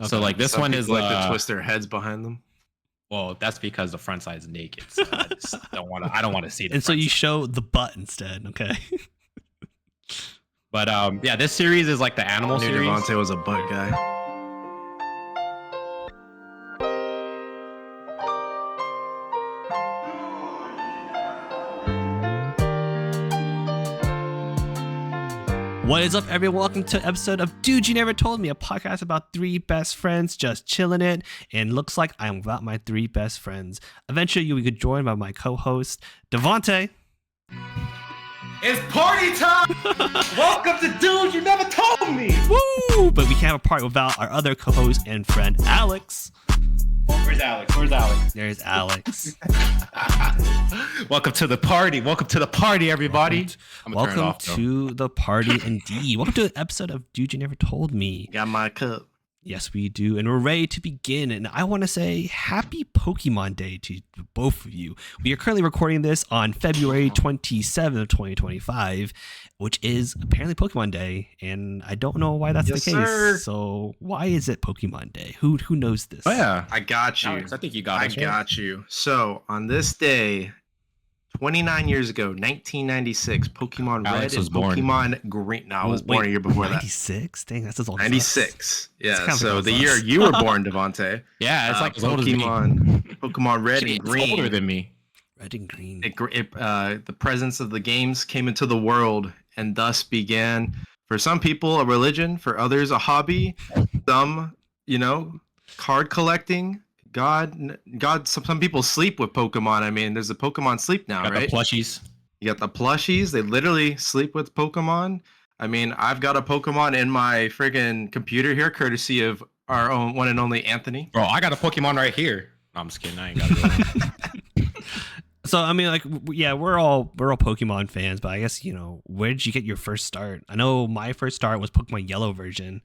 Okay. So like this Some one people is like to twist their heads behind them. well, that's because the front side is naked. So I just I don't want to see it. And so you show the butt instead, okay? But yeah, this series is like the animal I knew series. Devante was a butt guy. What is up, everyone? Welcome to an episode of Dude, You Never Told Me, a podcast about three best friends just chilling it. And looks like I'm without my three best friends. Eventually, you'll be joined by my co-host, Devante. It's party time! Welcome to Dude, You Never Told Me! Woo! But we can't have a party without our other co-host and friend, Alex. Where's Alex? Where's Alex? There's Alex. Welcome to the party. Welcome to the party, everybody. Welcome to the party indeed. Welcome to an episode of Dude, You Never Told Me. Got my cup. Yes, we do. And we're ready to begin. And I want to say happy Pokemon Day to both of you. We are currently recording this on February 27th, 2025, which is apparently Pokemon Day. And I don't know why that's the case. Sir. So why is it Pokemon Day? Who knows this? Oh, yeah. I got you. Alex, I think you got it. I got you. So, on this day, 29 years ago, 1996, Pokemon Alex Red was and born. Pokemon Green. No, I was born a year before that. 96? Dang, that's as old as 96. Yeah, kind of so like the us. year you were born, Devante. Yeah, it's like as old as me. Pokemon Red Actually, and it's older Green. than me. Red and green. The presence of the games came into the world and thus began, for some people, a religion, for others, a hobby, some, card collecting. God, some people sleep with Pokemon. I mean, there's a Pokemon sleep now, Got right? the plushies. You got the plushies. They literally sleep with Pokemon. I mean, I've got a Pokemon in my friggin' computer here, courtesy of our own one and only Anthony. Bro, I got a Pokemon right here. No, I'm just kidding. I ain't got it. So I mean, like, yeah, we're all Pokemon fans, but I guess where did you get your first start? I know my first start was Pokemon Yellow version.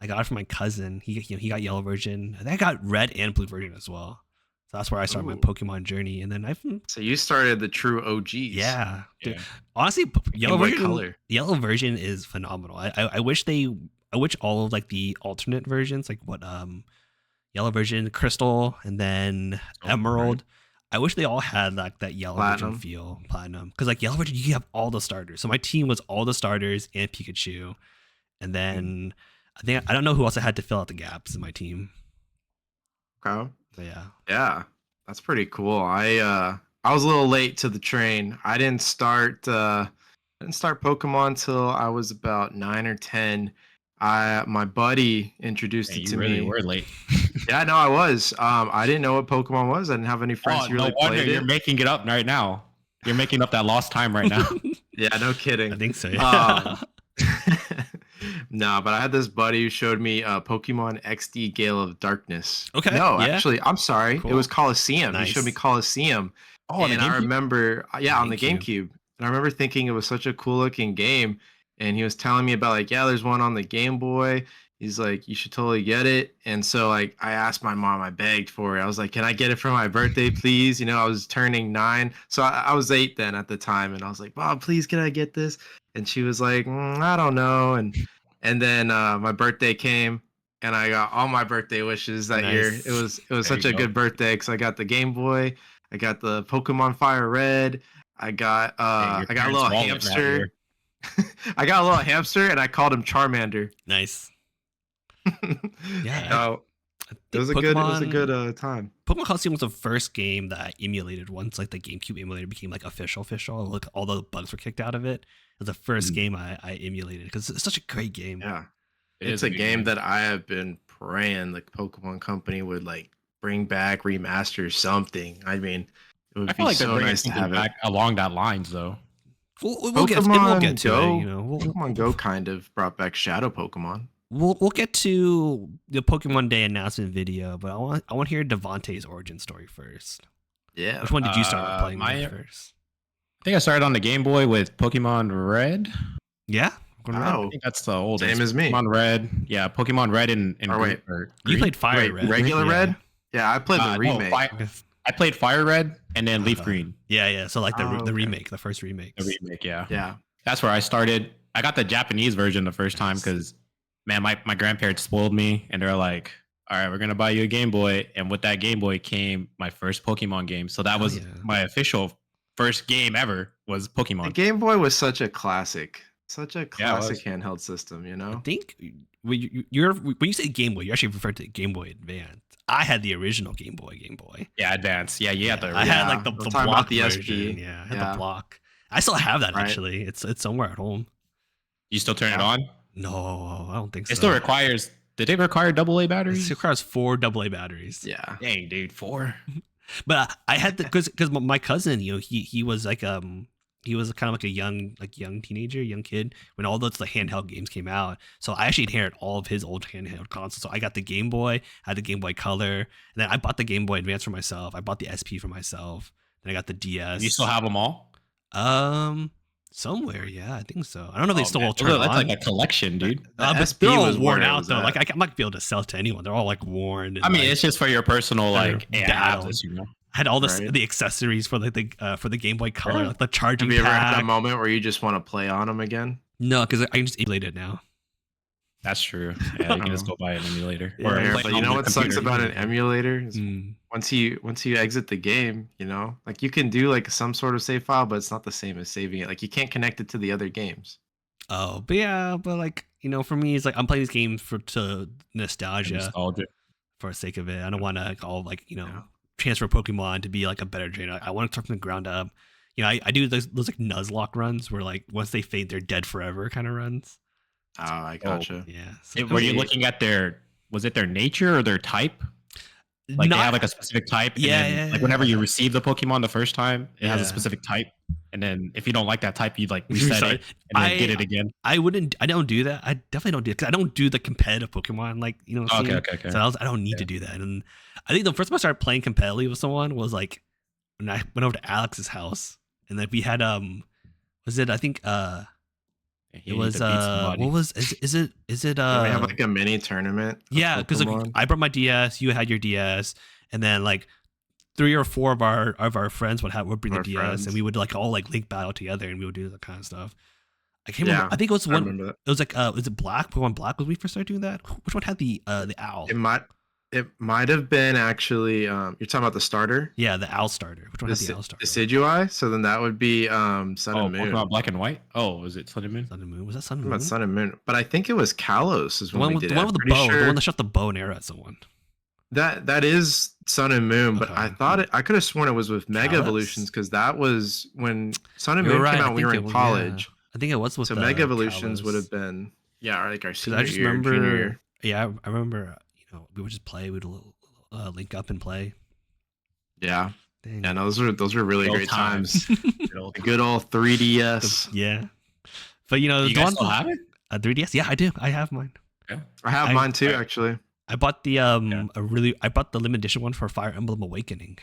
I got it from my cousin. He got Yellow version. I think I got Red and Blue version as well. So that's where I started my Pokemon journey, and then So you started the true OGs. yeah. Dude, Yeah. honestly, Color. Yellow version is phenomenal. I wish all of like the alternate versions, like what Yellow version, Crystal, and then Emerald. I wish they all had like that Yellow version feel, Platinum, because like Yellow version, you have all the starters. So my team was all the starters and Pikachu, and then I don't know who else I had to fill out the gaps in my team. Okay. But Yeah, that's pretty cool. I was a little late to the train. I didn't start Pokemon till I was about 9 or 10. My buddy introduced it to you really me. were late. Yeah, no, I was. I didn't know what Pokemon was. I didn't have any friends who really no wonder played you're it. making it up right now. You're making up that lost time right now. Yeah, no kidding. I think so. No, but I had this buddy who showed me Pokemon XD Gale of Darkness. Okay, No, yeah. actually, I'm sorry. Cool. It was Coliseum. Nice. He showed me Coliseum. Oh, on the And I GameCube? remember, on the GameCube. GameCube. And I remember thinking it was such a cool looking game. And he was telling me about like, yeah, there's one on the Game Boy. He's like, you should totally get it. And so like, I asked my mom, I begged for it. I was like, can I get it for my birthday, please? I was turning 9. So I was 8 then at the time. And I was like, Mom, please, can I get this? And she was like, I don't know. And then my birthday came and I got all my birthday wishes that year. Nice. It was such a good birthday because I got the Game Boy, I got the Pokemon Fire Red, I got a little hamster. I got a little hamster and I called him Charmander. Nice. Yeah. No, it was a good time. Pokemon Coliseum was the first game that I emulated once like the GameCube emulator became like official. Like all the bugs were kicked out of it. It was the first game I emulated because it's such a great game. Yeah. It It's is a game that I have been praying the Pokemon Company would like bring back, remaster something. I mean, it would I feel be like they're so bringing nice to something have it. back along that lines, though. We'll get to Go. it. Pokemon Go kind of brought back Shadow Pokemon. We'll get to the Pokemon Day announcement video, but I want to hear Devante's origin story first. Yeah. Which one did you start playing with first? I think I started on the Game Boy with Pokemon Red. Yeah. Oh, I think that's the oldest. same as me. Pokemon Red. Yeah, Pokemon Red and Or wait, or You Green. played Fire Wait, Red. regular Yeah. Red? Yeah, I played the No, remake. I played Fire Red and then Leaf Green. Yeah. So like the Okay. remake, the first remake. The remake, yeah. Yeah. That's where I started. I got the Japanese version the first time because, man, my grandparents spoiled me and they're like, all right, we're gonna buy you a Game Boy, and with that Game Boy came my first Pokemon game. So that Oh was yeah. my official first game ever was The Pokemon. Game Boy was such a Yeah, it classic was. handheld system. You I know. think when you say Game Boy, you actually refer to Game Boy Advance. I had the original Game Boy. Game Boy. Yeah, Advance. Yeah, you Yeah, had the I had original. like I'm the talking about block the version. SP. Yeah, I had the Yeah. block. I still have that Right. actually. It's somewhere at home. You still turn it Yeah. on? No, I don't think so. It still requires. Did it require AA It batteries? requires 4 AA batteries. Yeah. Dang, dude, 4. But I had the because my cousin, he was like he was kind of like a young teenager, young kid when all those like handheld games came out. So I actually inherited all of his old handheld consoles. So I got the Game Boy, I had the Game Boy Color, and then I bought the Game Boy Advance for myself. I bought the SP for myself. Then I got the DS. You still have them all? Somewhere, yeah, I think so. I don't know if they Oh, still man. all turn That's on. like a collection, dude. The But SP they're all was worn where it out was though. at. Like I'm not gonna be able to sell to anyone. They're all like worn. And, I mean, like, it's just for your personal like. They're Yeah, I have battle. this, you know. I had all this Right. the accessories for for the Game Boy Color, Yeah. like the charging Have you ever had pack. that moment where you just want to play on them again? No, because I can just emulate it now. That's true. Yeah, you can just go buy an emulator. Yeah, Or fair, play But it you on know the what sucks computer. about an emulator? Is Mm. once you exit the game, like you can do like some sort of save file, but it's not the same as saving it. Like you can't connect it to the other games. Oh, but yeah, but like for me, it's like I'm playing these games to nostalgia Nostalgia. for the sake of it. I don't want to all like Yeah. transfer Pokemon to be like a better trainer. I want to start from the ground up. I do those like Nuzlocke runs where like once they fade, they're dead forever kind of runs. Oh, I gotcha. Yeah. So, Were you looking at was it their nature or their type? Like they have like a specific type. And Yeah, then, yeah, like whenever yeah. you receive the Pokemon the first time, it has a Yeah. specific type. And then if you don't like that type, you like reset Restart. it and then get it again. I don't do that. I definitely don't do it because I don't do the competitive Pokemon Okay. So I don't need to do that. And I think the first time I started playing competitively with someone was like when I went over to Alex's house, and then we had was it I think You it need was to beat somebody. what was is it we have like a mini tournament. of yeah, because like, Pokemon. I brought my DS, you had your DS, and then like 3 or 4 of our friends would bring the Our DS, friends. and we would like all like link battle together, and we would do that kind of stuff. I can't Yeah, remember. I think it was I one. remember that. It was like was it Black Pokemon Black? Was we first started doing that? Which one had the owl? It might have been actually you're talking about the starter, Yeah, the owl starter. Which one had the owl starter? Decidui. So then that would be Sun Oh, and Moon. Pokemon Black and White? Oh, was it Sun and Moon? Sun and Moon. Was that Sun and I'm Moon? about Sun and Moon, but I think it was Kalos is The when one we with did the it. one with the I'm pretty bow. The sure one that shot the bow and arrow at someone. that is Sun and Moon, but I Okay. thought I could have sworn it was with Mega Kalos? Evolutions because that was when Sun and You're Moon right. came I out. We think were it in was- college, yeah. I think it was with so the Mega Evolutions would Kalos. have been like our Because senior I just year, junior remember. year. Yeah, I remember. We would just play. We'd link up and play. Yeah, Dang. yeah, no, those were really Good great times. Good old- The good old 3DS. Yeah, but You the guys one still have it? 3DS. Yeah, I do. I have mine. Yeah. I have I- mine too, actually. I bought the I bought the limited edition one for Fire Emblem Awakening.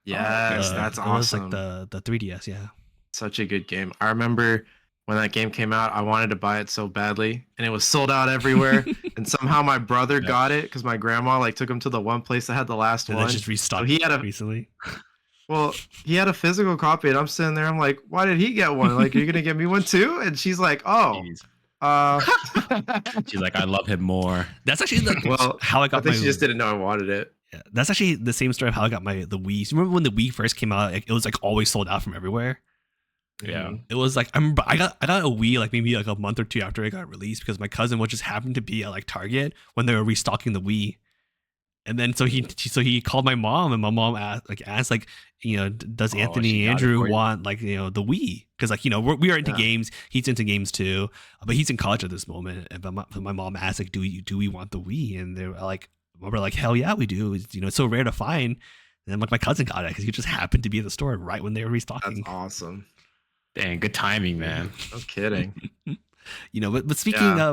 Yes, that's It was awesome. like the 3DS. Yeah. Such a good game. I remember when that game came out, I wanted to buy it so badly, and it was sold out everywhere. And somehow my brother Yeah. got it because my grandma like took him to the one place that had the last And one. they just restocked he had a- recently. Well, he had a physical copy, and I'm sitting there. I'm like, why did he get one? Like, are you gonna get me one too? And she's like, oh, Jeez. uh, She's like, I love him more. That's actually well, how I I got think my. she just didn't know I wanted it. Yeah, that's actually the same story of how I got the Wii. So remember when the Wii first came out? Like, it was like always sold out from everywhere. Yeah. Mhm. It was like I remember I got a Wii like maybe like a month or 2 after it got released because my cousin would just happen to be at like Target when they were restocking the Wii, and then so he called my mom, and my mom asked does Oh, Anthony she got it Andrew for you. want like the Wii, because like we are into Yeah. games, he's into games too, but he's in college at this moment, and my mom asked like do we want the Wii, and they were like hell yeah we do, it's so rare to find, and then like my cousin got it because he just happened to be at the store right when they were That's restocking. awesome. Dang, good timing, man. No kidding. But speaking Yeah.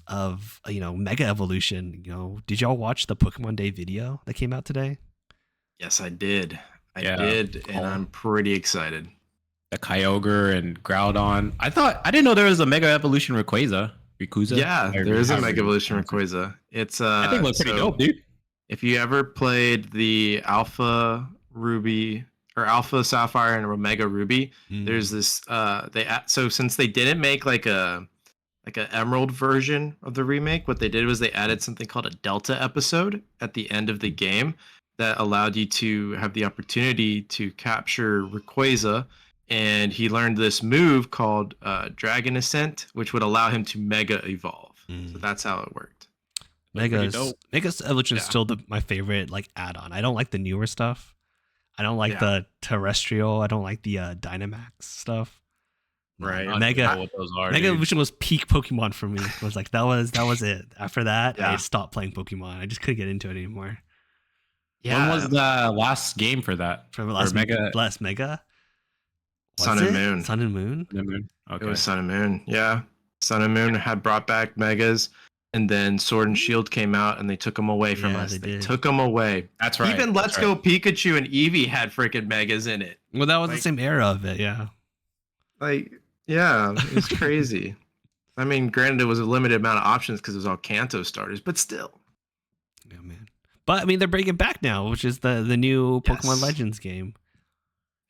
of Mega Evolution, did y'all watch the Pokemon Day video that came out today? Yes, I did. I Yeah. did, and Oh. I'm pretty excited. The Kyogre and Groudon. I didn't know there was a Mega Evolution Rayquaza. Yeah, Or there is a however Mega you Evolution pronounce it. Rayquaza. It's I think it looks pretty so dope, dude. if you ever played the Alpha Ruby or Alpha Sapphire and Omega Ruby, Mm. there's this so since they didn't make like a like an Emerald version of the remake. What they did was they added something called a Delta episode at the end of the game that allowed you to have the opportunity to capture Rayquaza, and he learned this move called Dragon Ascent, which would allow him to Mega Evolve. So that's how it worked. Mega's Evolution is still my favorite like add-on. I don't like the newer stuff. I don't like the Terrestrial. I don't like the Dynamax stuff. Right. Mega Evolution was peak Pokemon for me. It was like that was it. After that, I stopped playing Pokemon. I just couldn't get into it anymore. Yeah. When was the last game for that? For last Mega? Sun and Moon. Sun and Moon? Okay. It was Sun and Moon. Yeah. Sun and Moon had brought back Megas, and then Sword and Shield came out and they took them away from us. They took them away. That's right. Even Let's Go Pikachu and Eevee had freaking Megas in it. Well, that was the same era of it, yeah. Like, yeah, it's crazy. I mean, granted, it was a limited amount of options because it was all Kanto starters, but still. Yeah, man. But I mean, they're bringing it back now, which is the new Pokemon Legends game.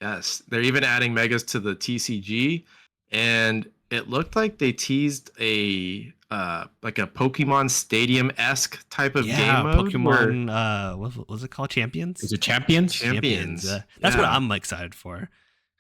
Yes, they're even adding Megas to the TCG, and it looked like they teased a like a Pokemon Stadium-esque type of game mode. Pokemon, what was it called? Champions? Is it Champions? Champions. That's what I'm excited for.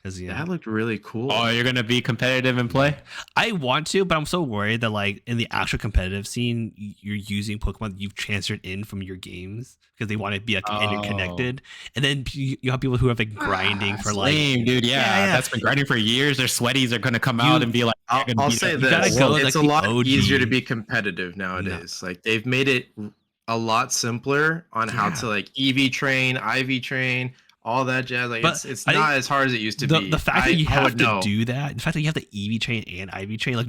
That looked really cool. Oh, you're gonna be competitive and play? I want to, but I'm so worried that like in the actual competitive scene, you're using Pokemon you've transferred in from your games because they want to be like interconnected, and then you have people who have been grinding for like, dude, that's been grinding for years. Their sweaties are gonna come out and be like, I'll say this: it's a lot easier to be competitive nowadays. Like they've made it a lot simpler on how to like EV train, IV train. All that jazz, like it's not as hard as it used to be. The fact that you have to do that, the fact that you have the EV train and IV train, like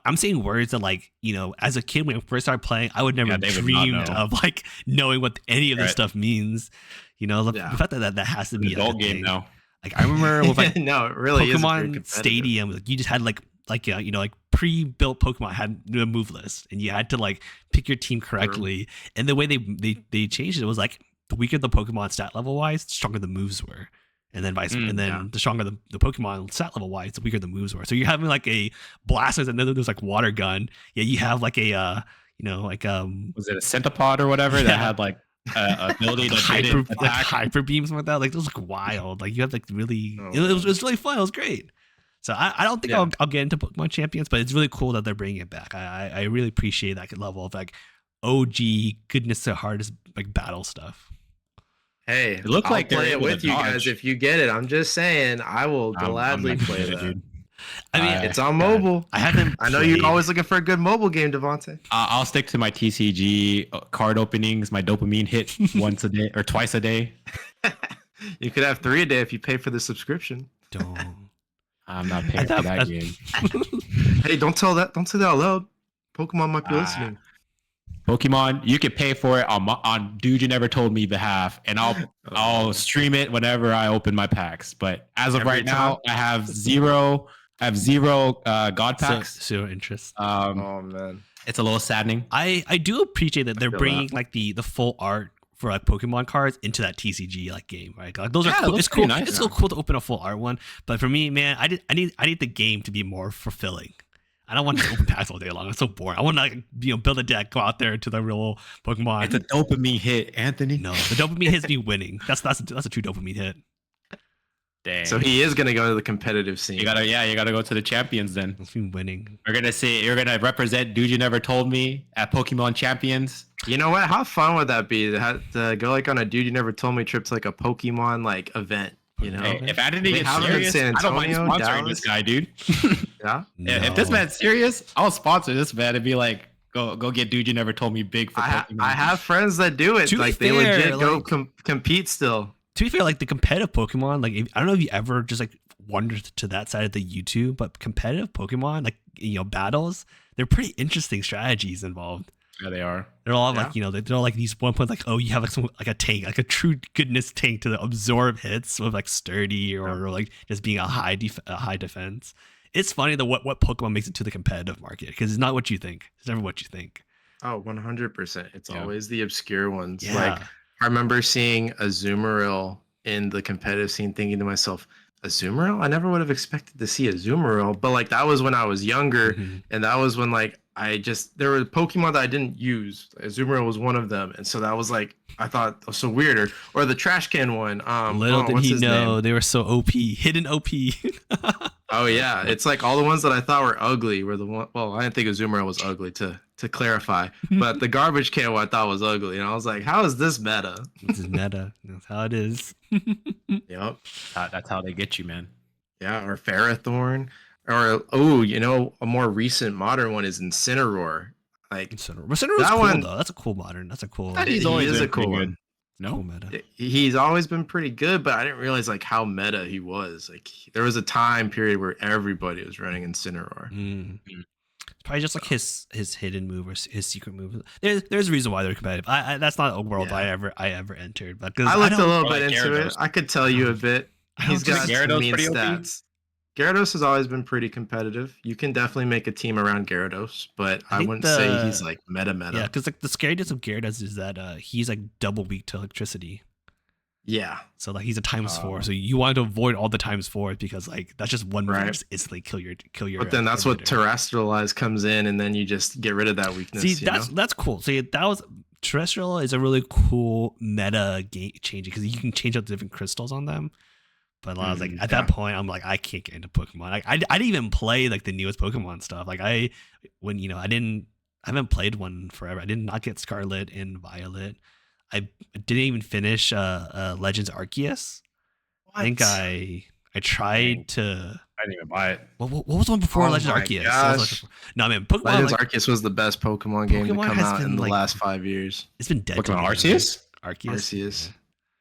I'm saying words that like, you know, as a kid when I first started playing, I would never dreamed of like knowing what any of this stuff means. You know, the fact that has to be an adult game now. Like I remember with like no, it really Pokemon Stadium, like you just had like you know, like pre-built Pokemon had a move list, and you had to like pick your team correctly. And the way they changed it was like, the weaker the Pokemon stat level wise, the stronger the moves were, and then the stronger the Pokemon stat level wise, the weaker the moves were. So you're having like a Blastoise, and then there's like Water Gun. Yeah, you have like a you know, like was it a Centipod or whatever that had like ability to hyper beams like that? Like those look wild. Like you have like really, it was really fun. It was great. So I don't think I'll get into Pokemon Champions, but it's really cool that they're bringing it back. I really appreciate that level of like OG goodness to heart is like battle stuff. Hey, it looked like play it with you guys if you get it. I'm just saying, I will gladly play that. Dude. I mean, it's on mobile. I know you're always looking for a good mobile game, Devante. I'll stick to my TCG card openings, my dopamine hit once a day or twice a day. You could have 3 a day if you pay for the subscription. I'm not paying for that game. Hey, don't say that out loud. Pokemon might be listening. Pokemon, you can pay for it on Dude You Never Told Me behalf, and I'll stream it whenever I open my packs. But as of right now, I have zero God packs. Zero interest. Oh man, it's a little saddening. I do appreciate that they're bringing like the full art for like Pokemon cards into that TCG like game, right? Like those are cool. It's cool. Nice, it's so cool to open a full art one. But for me, man, I need the game to be more fulfilling. I don't want to open packs all day long. It's so boring. I want to, like, you know, build a deck, go out there to the real Pokemon. It's a dopamine hit, Anthony. No, the dopamine hits me winning. That's a true dopamine hit. Dang. So he is gonna go to the competitive scene. You gotta go to the champions then. That's me winning. You're gonna represent Dude You Never Told Me at Pokemon Champions. You know what? How fun would that be to go like on a Dude You Never Told Me trip to like a Pokemon like event? You know, if Anthony gets serious, I don't mind sponsoring this guy, dude. Yeah. No. If this man's serious, I'll sponsor this man and be like, go get Dude You Never Told Me big for Pokemon. I have friends that do it. Like they legit go compete still. To be fair, like the competitive Pokemon, like I don't know if you ever just like wandered to that side of the YouTube, but competitive Pokemon, like, you know, battles, they're pretty interesting strategies involved. Yeah, they are. They're all like, you know, they're all like these 1 point, like, oh, you have like some like a tank, like a true goodness tank to absorb hits with like sturdy or like just being a high defense. It's funny that what Pokemon makes it to the competitive market, because it's not what you think. It's never what you think. Oh, 100%. It's always the obscure ones. Yeah. Like I remember seeing a Zoomeril in the competitive scene, thinking to myself, Azumarill? I never would have expected to see Azumarill, but like that was when I was younger, and that was when like there were Pokemon that I didn't use. Azumarill was one of them, and so that was like I thought was so weird. Or the trash can one. Little did what's he his know name? they were so OP, hidden OP. Oh yeah, it's like all the ones that I thought were ugly were the one. Well, I didn't think Azumarill was ugly to clarify, but the garbage can one I thought was ugly, and I was like, how is this meta? This is meta. That's how it is. Yep. That's how they get you, man. Yeah, or Ferrothorn, or oh, a more recent modern one is Incineroar. Like Incineroar's that cool one, though. That's a cool modern. That's a cool. He's he always is been a cool pretty one. good. No, cool meta. He's always been pretty good, but I didn't realize like how meta he was. Like there was a time period where everybody was running Incineroar. It's probably just like his hidden move or his secret move. There's a reason why they're competitive. That's not a world I ever entered, but I looked a little like bit into Gyarados. it. I could tell you a bit. He's got some mean stats. Gyarados has always been pretty competitive. You can definitely make a team around Gyarados, but I wouldn't say he's like meta. Yeah, because like the scariness of Gyarados is that he's like double weak to electricity. Yeah. So like he's a ×4. So you want to avoid all the ×4 because like that's just one move that just instantly kill your. But then that's what Terrestrialize comes in, and then you just get rid of that weakness. See, that's cool. See, that was Terrestrial is a really cool meta game changing because you can change out the different crystals on them. But I was like, at that point, I'm like, I can't get into Pokemon. I didn't even play like the newest Pokemon stuff. Like I haven't played one forever. I did not get Scarlet and Violet. I didn't even finish Legends Arceus. What? I think I tried to. I didn't even buy it. What was the one before Legends Arceus? No, man, Pokemon Legends Arceus was the best Pokemon game to come out in the last 5 years. It's been dead. Pokemon Arceus? Arceus.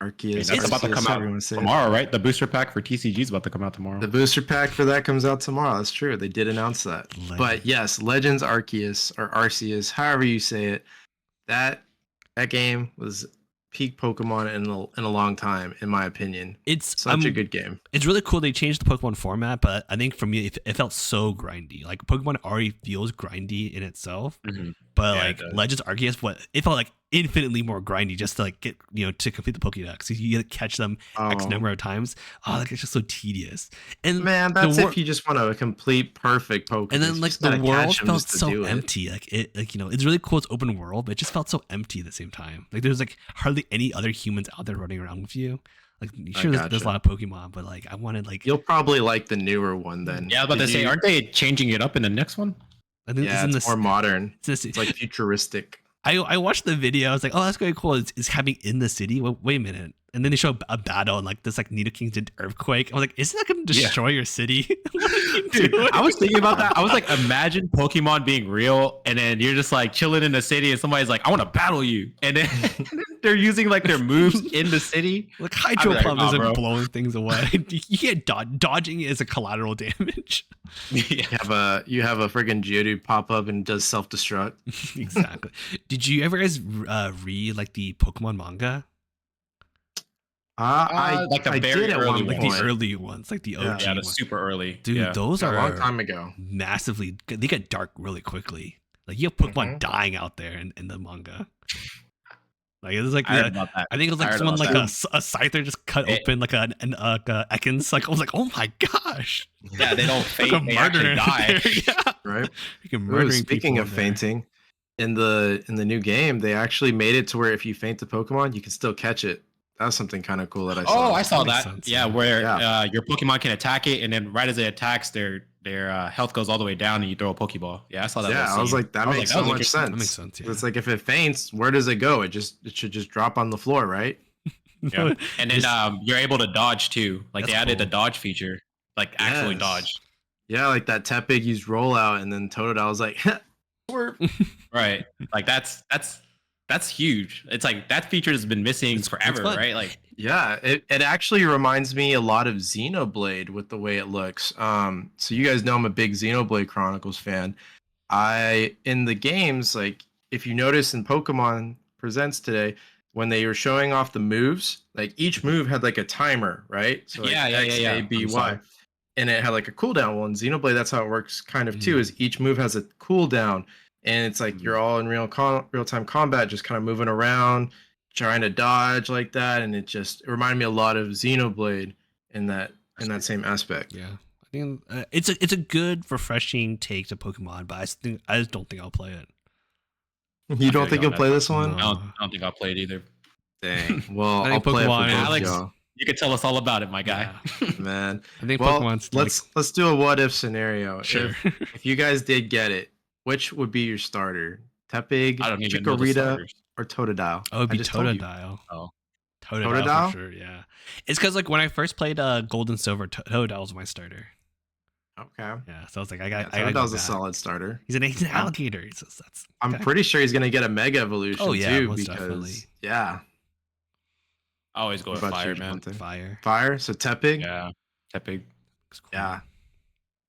That's about to come out tomorrow, right? The booster pack for TCG is about to come out tomorrow. The booster pack for that comes out tomorrow. That's true. They did announce that. But yes, Legends Arceus or Arceus, however you say it, that game was peak Pokemon in a long time, in my opinion. It's such a good game. It's really cool they changed the Pokemon format, but I think for me it felt so grindy. Like Pokemon already feels grindy in itself, but like Legends Arceus, it felt like infinitely more grindy just to like get to complete the Pokédex. You get to catch them X number of times. Like it's just so tedious. And man, that's if you just want a complete perfect Pokédex. And then like the world felt so empty. Like it's really cool. It's open world, but it just felt so empty at the same time. Like there's like hardly any other humans out there running around with you. Like sure, there's a lot of Pokemon, but like I wanted like you'll probably like the newer one then. Yeah, but they say aren't they changing it up in the next one? I think it's more modern. It's like futuristic. I watched the video. I was like, oh, that's very cool. It's happening in the city. Wait a minute. And then they show a battle and like this like Nidoking did earthquake. I was like, isn't that going to destroy your city? Dude, I was thinking about that. I was like, imagine Pokemon being real, and then you're just like chilling in the city, and somebody's like, I want to battle you, and then they're using like their moves in the city. Like Hydro Pump isn't blowing things away. You can't dodging is a collateral damage. You have a friggin' Geodude pop up and does self destruct. Exactly. Did you ever guys read like the Pokemon manga? I did at one point. The early ones, like the OG the super early. Dude, those are a long time ago. Massively, they get dark really quickly. Like you have Pokemon dying out there in the manga. Like it was like I think it was like someone like a Scyther just cut open like an Ekans. Like I was like, oh my gosh. Yeah, they don't faint. Like they actually die. Yeah. Right. Speaking of fainting, in the new game, they actually made it to where if you faint the Pokemon, you can still catch it. That's something kind of cool that I saw. Oh, I saw that. Where your Pokemon can attack it, and then right as it attacks, their health goes all the way down, and you throw a Pokeball. Yeah, I saw that. Yeah, I was like, that makes so much sense. That makes sense. Yeah. It's like if it faints, where does it go? It should just drop on the floor, right? Yeah. And then you're able to dodge too. Like they added the dodge feature, like actually dodge. Yeah, like that Tepig used rollout, and then Totodile was like, right. Like that's huge. It's like that feature has been missing forever, right? Like yeah, it actually reminds me a lot of Xenoblade with the way it looks. So you guys know I'm a big Xenoblade Chronicles fan. In the games, like if you notice in Pokemon Presents today, when they were showing off the moves, like each move had like a timer, right? So like X, A, B, Y. And it had like a cooldown. Well, in Xenoblade, that's how it works kind of too, is each move has a cooldown. And it's like you're all in real-time combat, just kind of moving around, trying to dodge like that. And it reminded me a lot of Xenoblade in that in that same aspect. Yeah, I think it's a good, refreshing take to Pokemon, but I just don't think I'll play it. You don't think you'll play this one? I don't think I'll play it either. Dang. Well, I I'll think play it for Pokemon- both Alex, y'all. you can tell us all about it, my guy. Yeah. Man. I think Well, Pokemon's let's do a what if scenario. sure. If you guys did get it, which would be your starter? Tepig, I don't even know the Chikorita, starters. or Totodile? Oh, it'd I be just told you. Totodile. Oh. Totodile Totodile? for sure. Yeah, it's because like when I first played Gold and Silver, Totodile was my starter. Okay. Yeah, so I was like, Yeah, I gotta go Totodile's a back. solid starter. He's an alligator. So that's I'm pretty sure he's gonna get a Mega Evolution Oh, yeah, too, most because definitely. yeah. I always go What with about fire, you, man. Devante? fire. Fire. So Tepig. Yeah, that big. It's cool. Yeah.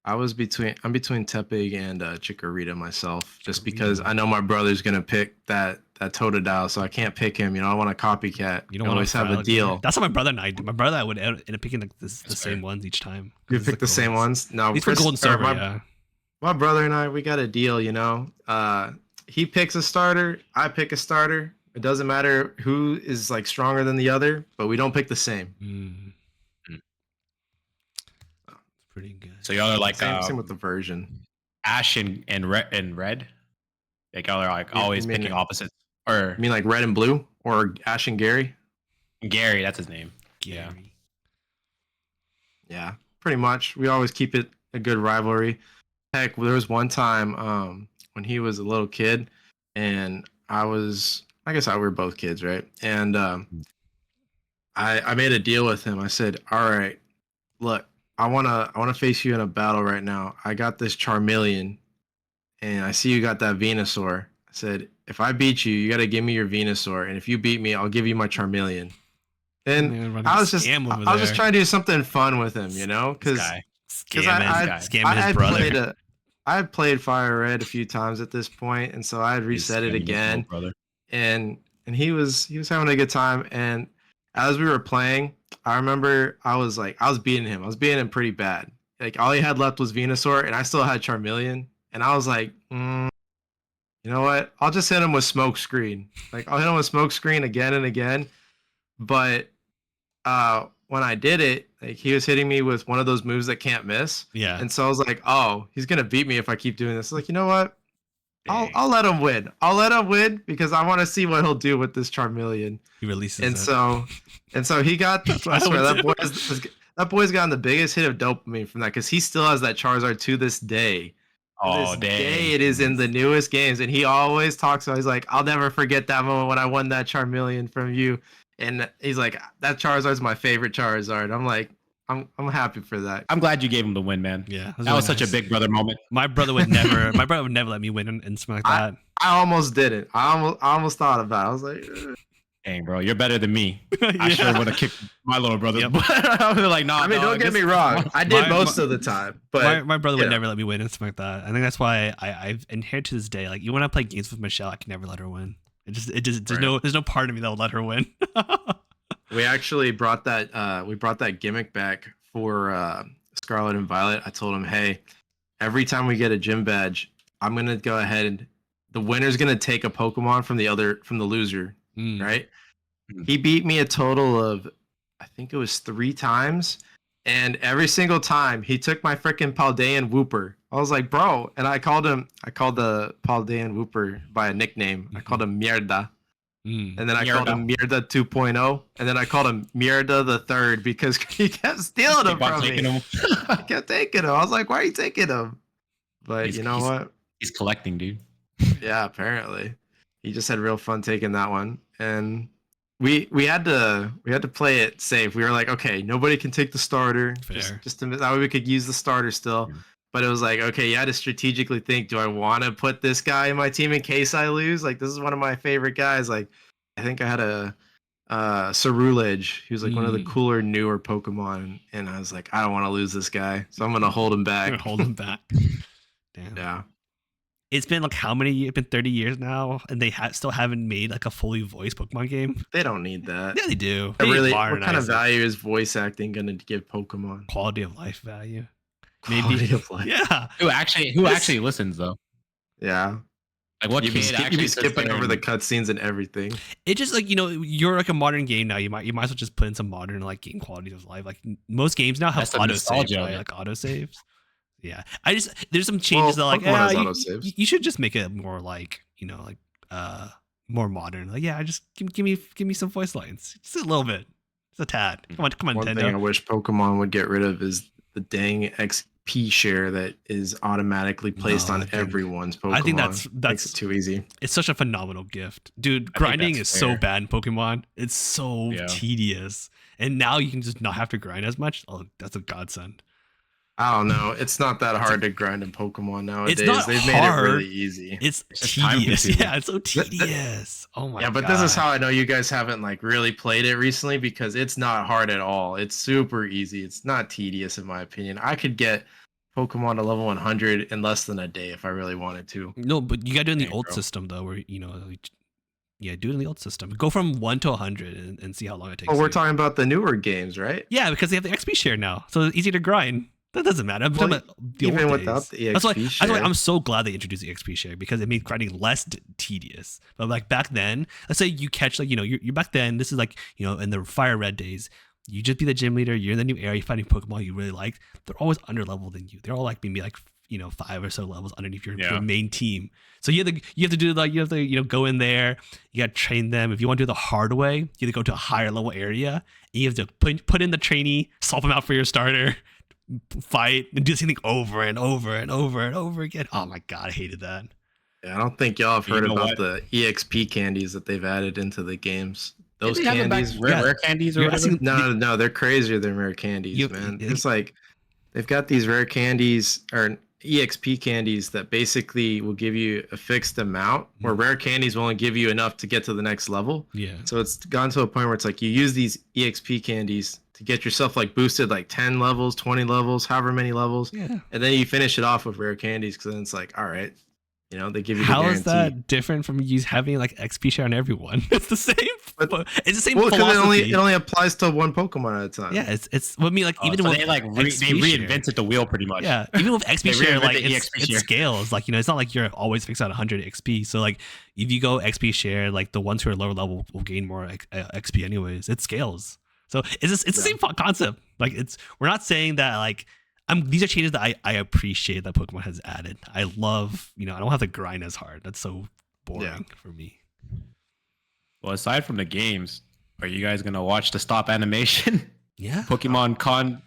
I'm between Tepig and Chikorita myself, just because Chikorita. I know my brother's gonna pick that Totodile, so I can't pick him. You know, I want a copycat. You don't I want always to have a deal. That's what my brother and I did. My brother, I would end up picking like the That's same fair. ones each time. You 'Cause pick the it's same ones? No, These for Chris- Gold and or Silver. my, Yeah. my brother and I, we got a deal. You know, he picks a starter, I pick a starter. It doesn't matter who is like stronger than the other, but we don't pick the same. Mm. Mm. It's pretty good. So y'all are like Same with the version. Ash and red. Like y'all are like You always mean picking it- opposites. Or You mean like Red and Blue or Ash and Gary? Gary, that's his name. Gary. Yeah, pretty much. We always keep it a good rivalry. Heck, there was one time when he was a little kid, and I guess we were both kids, right? And I made a deal with him. I said, "All right, look, I wanna face you in a battle right now. I got this Charmeleon, and I see you got that Venusaur." I said, "If I beat you, you got to give me your Venusaur, and if you beat me, I'll give you my Charmeleon." And Man, running I a was just scam over I was just there. trying to do something fun with him, you know, This because guy. Scamming his had brother. I had played Fire Red a few times at this point, and so I had He's reset it scamming his again. little brother. And he was having a good time. And as we were playing, I remember I was beating him. I was beating him pretty bad. Like all he had left was Venusaur, and I still had Charmeleon. And I was like, you know what? I'll just hit him with Smoke Screen. Like I'll hit him with Smoke Screen again and again. But when I did it, like he was hitting me with one of those moves that can't miss. Yeah. And so I was like, oh, he's gonna beat me if I keep doing this. Like, you know what? Dang. I'll let him win. I'll let him win because I want to see what he'll do with this Charmeleon. He releases And it. so he got. That's what I swear I that would do. that boy's gotten the biggest hit of dopamine from that because he still has that Charizard to this day. To Oh, this dang. day, it is in the newest games, and he always talks about. He's like, I'll never forget that moment when I won that Charmeleon from you. And he's like, that Charizard's my favorite Charizard. I'm like, I'm happy for that. I'm glad you gave him the win, man. Yeah. That was such a big brother moment. My brother would never. My brother would never let me win and something like that. I almost didn't. I almost thought about it. I was like, Dang, bro, you're better than me. I Yeah. sure would have kicked my little brother. Yep. But I was like, nah. I mean, dog, don't get this- me wrong. I did my- most of the time, but my brother you would know. never let me win and something like that. I think that's why I've inherited to this day. Like even when I play games with Michelle, I can never let her win. It just there's no part of me that will let her win. We actually brought that gimmick back for Scarlet and Violet. I told him, hey, every time we get a gym badge, I'm gonna go ahead and the winner's gonna take a Pokemon from the loser, Mm. right? Mm. He beat me a total of, I think it was 3 times, and every single time he took my freaking Paldean Wooper. I was like, bro, and I called the Paldean Wooper by a nickname. I called him Mierda. Mm. And then I called him Mierda 2.0. And then I called him Mierda the Third because he kept stealing them Keep on from taking me. him. He kept taking them. I was like, why are you taking them? But He's- you know what? He's collecting, dude. Yeah, apparently. He just had real fun taking that one. And we had to play it safe. We were like, okay, nobody can take the starter. Fair. Just to, that way we could use the starter still. Yeah. But it was like, okay, you had to strategically think, do I want to put this guy in my team in case I lose? Like, this is one of my favorite guys. Like, I think I had a Cerulege. He was like one of the cooler, newer Pokemon. And I was like, I don't want to lose this guy. So I'm going to hold him back. Hold him back. Damn. Yeah. It's been like how many? It's been 30 years now, and they still haven't made like a fully voiced Pokemon game. They don't need that. Yeah, they do. What They what kind modernize of it. value is voice acting going to give Pokemon? Quality of life value. Maybe. Quality of life. Yeah. Who actually listens though? Yeah. Like what You'd be, kid you'd actually be sits skipping there over the and cutscenes and everything. It just like you're like a modern game now. You might as well just put in some modern like game quality of life. Like most games now have that's the auto save, nostalgia of right? it. Like auto saves. Yeah, I just there's some changes Well, that like Pokemon has you, autosaves. you should just make it more like like more modern. Like I just give me some voice lines, just a little bit, just a tad. Come on, One thing I Nintendo. wish Pokemon would get rid of is the dang XP share that is automatically placed No, on dude. everyone's Pokemon. I think Makes it too easy. it's such a phenomenal gift, dude. I think Grinding that's is so fair. bad in Pokemon. It's so Yeah. tedious, and now you can just not have to grind as much. Oh, that's a godsend. I don't know. It's not that hard to grind in Pokemon nowadays. It's not They've hard. made it really easy. It's just time tedious. consuming. Yeah, it's so tedious. Oh my god. Yeah, but this is how I know you guys haven't like really played it recently, because it's not hard at all. It's super easy. It's not tedious in my opinion. I could get Pokemon to level 100 in less than a day if I really wanted to. No, but you gotta do it in the Dang, old bro. system though, where yeah, do it in the old system. Go from 1 to 100 and see how long it takes. Oh, we're you. talking about the newer games, right? Yeah, because they have the XP share now, so it's easy to grind. That doesn't matter. I'm talking about the even old without days. the That's why XP I'm share. so glad they introduced the XP share, because it made grinding less tedious. But like back then, let's say you catch like you're back then. This is like in the Fire Red days. You just be the gym leader. You're in the new area. You're fighting Pokemon you really like. They're always under leveled than you. They're all like maybe like 5 or so levels underneath your main team. So you have to do like you have to go in there. You got to train them. If you want to do it the hard way, you have to go to a higher level area. And you have to put in the trainee, swap them out for your starter, fight, and do the same thing over and over and over and over again. Oh my god, I hated that. Yeah, I don't think y'all have You heard know about what? the EXP candies that they've added into the games. Those Didn't they have them back candies, rare candies or You're whatever? asking- no, they're crazier than rare candies, You- man. you- It's like they've got these rare candies or EXP candies that basically will give you a fixed amount, where rare candies will only give you enough to get to the next level. Yeah. So it's gone to a point where it's like you use these EXP candies to get yourself like boosted like 10 levels, 20 levels, however many levels. Yeah. And then you finish it off with rare candies, because then it's like, all right, they give you the How guarantee. is that different from you having like XP share on everyone? It's the same. But- It's the same Well, because philosophy. it only applies to one Pokemon at a time. Yeah, it's. I mean, like even so with they like XP they share. reinvented the wheel pretty much. Yeah, even with XP They share, like reinvented it's, EXP it share. scales. Like it's not like you're always fixed at 100 XP. So like if you go XP share, like the ones who are lower level will gain more XP anyways. It scales. So it's the same concept. Like we're not saying that like these are changes that I appreciate that Pokemon has added. I love I don't have to grind as hard. That's so boring for me. Well, aside from the games, are you guys gonna watch the stop animation? Yeah, Pokemon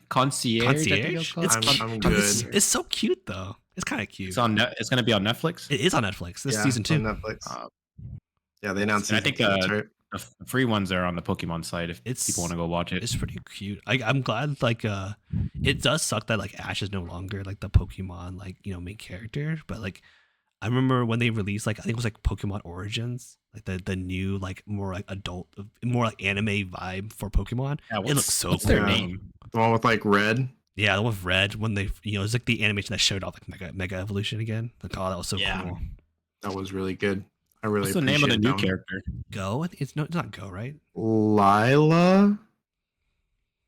Concierge. I think Concierge. called? I'm good. It's so cute though. It's kind of cute. It's on. It's gonna be on Netflix. It is on Netflix. This Yeah, season it's on 2. Netflix. Uh, Yeah, they announced. and I think season 2, right? the free ones are on the Pokemon site if It's- people want to go watch it. It's pretty cute. I'm glad like it does suck that like Ash is no longer like the Pokemon like main character, but like I remember when they released like I think it was like Pokemon Origins, like the new like more like adult, more like anime vibe for Pokemon. Yeah, It looks so what's their cool. name? The one with like red. Yeah, the one with Red when they it's like the animation that showed off like Mega Evolution again. Like that was so Yeah. cool. That was really good. I really. What's the name of the appreciate new that one. character? Go. I think it's not Go, right? Lila.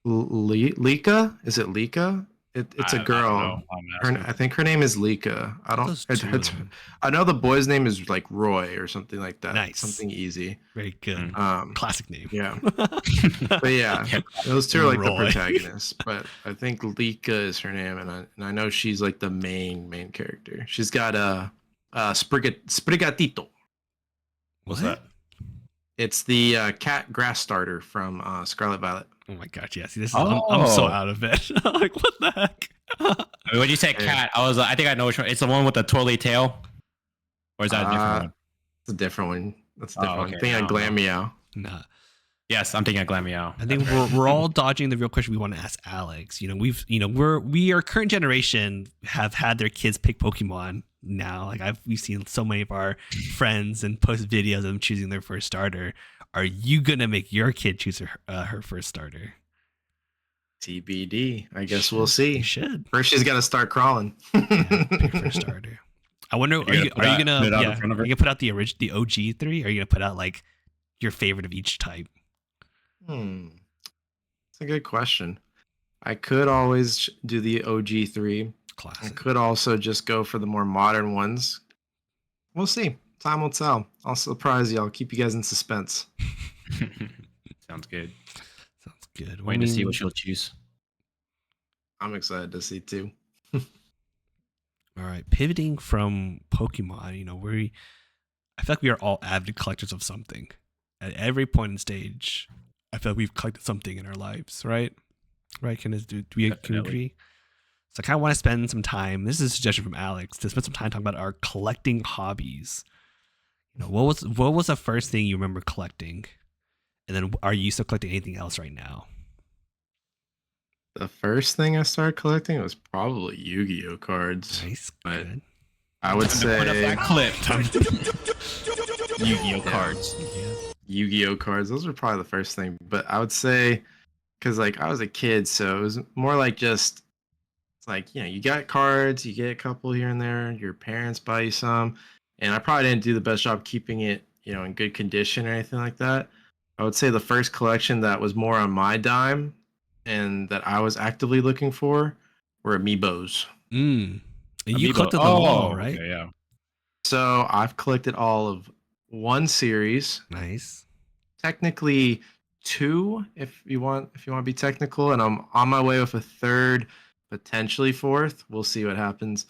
Lika? Is it Lika? It's a I don't girl. know. I'm asking. I think her name is Lika. I don't. Those two, man. I know the boy's name is like Roy or something like that. Nice. Something easy. Very good. Classic name. Yeah. But yeah, those two are like Roy. the protagonists. But I think Lika is her name, and I know she's like the main character. She's got a Sprigatito. What's What? that? It's the cat grass starter from Scarlet Violet. Oh my gosh, yeah. See, this is I'm so Oh. out of it. Like, what the heck? When you said Yeah. cat, I think I know which one. It's the one with the twirly tail, or is that a different one? It's a different one. That's a Oh, different one. okay. I think I I don't know. Glammeow. Nah. Yes, I'm thinking of Glameow. I think we're all dodging the real question we want to ask Alex. We our current generation have had their kids pick Pokemon now. Like we've seen so many of our friends and post videos of them choosing their first starter. Are you gonna make your kid choose her first starter? TBD. I guess we'll see. You should. First, she's got to start crawling. Yeah, pick first starter. I wonder. Are you gonna put it out in yeah? front of Are her? you gonna put out the OG 3? Or are you gonna put out like your favorite of each type? It's a good question. I could always do the OG3. I Classic. could also just go for the more modern ones. We'll see. time will tell. I'll surprise you. I'll keep you guys in suspense. Sounds good. Sounds good. Waiting to see what she'll choose. I'm excited to see too. All right, pivoting from Pokemon, I feel like we are all avid collectors of something. At every point in stage, I feel like we've collected something in our lives, right? Right, Kenneth? Do we can agree? So I kind of want to spend some time. This is a suggestion from Alex to spend some time talking about our collecting hobbies. What was the first thing you remember collecting, and then are you still collecting anything else right now? The first thing I started collecting was probably Yu-Gi-Oh cards. Nice, but good. I would say Put up that clip. Yu-Gi-Oh cards. Yeah. Yu-Gi-Oh cards. Those were probably the first thing. But I would say, because like I was a kid, so it was more like just it's like you got cards, you get a couple here and there. Your parents buy you some, and I probably didn't do the best job keeping it in good condition or anything like that. I would say the first collection that was more on my dime and that I was actively looking for were amiibos. And you Amiibo. collected them all, right? Okay, yeah. So I've collected all of one series, Nice. technically two, if you want to be technical, and I'm on my way with a third, potentially fourth. We'll see what happens.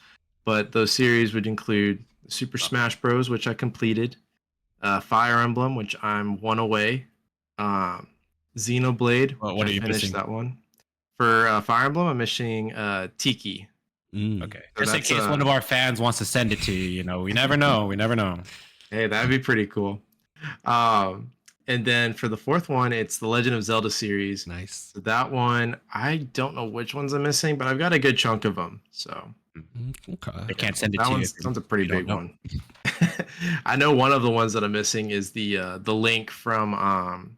But those series would include Super Smash Bros, which I completed, Fire Emblem, which I'm one away, Xenoblade, What which are I you finished missing? that one. For Fire Emblem, I'm missing Tiki. Okay. So Just in that's, case one of our fans wants to send it to you, we never know. We never know. Hey, that'd be pretty cool. And then for the fourth one, it's the Legend of Zelda series. Nice. So that one, I don't know which ones I'm missing, but I've got a good chunk of them. So Okay. They can't send it that to you. one's a pretty you don't big know. one. I know one of the ones that I'm missing is the link from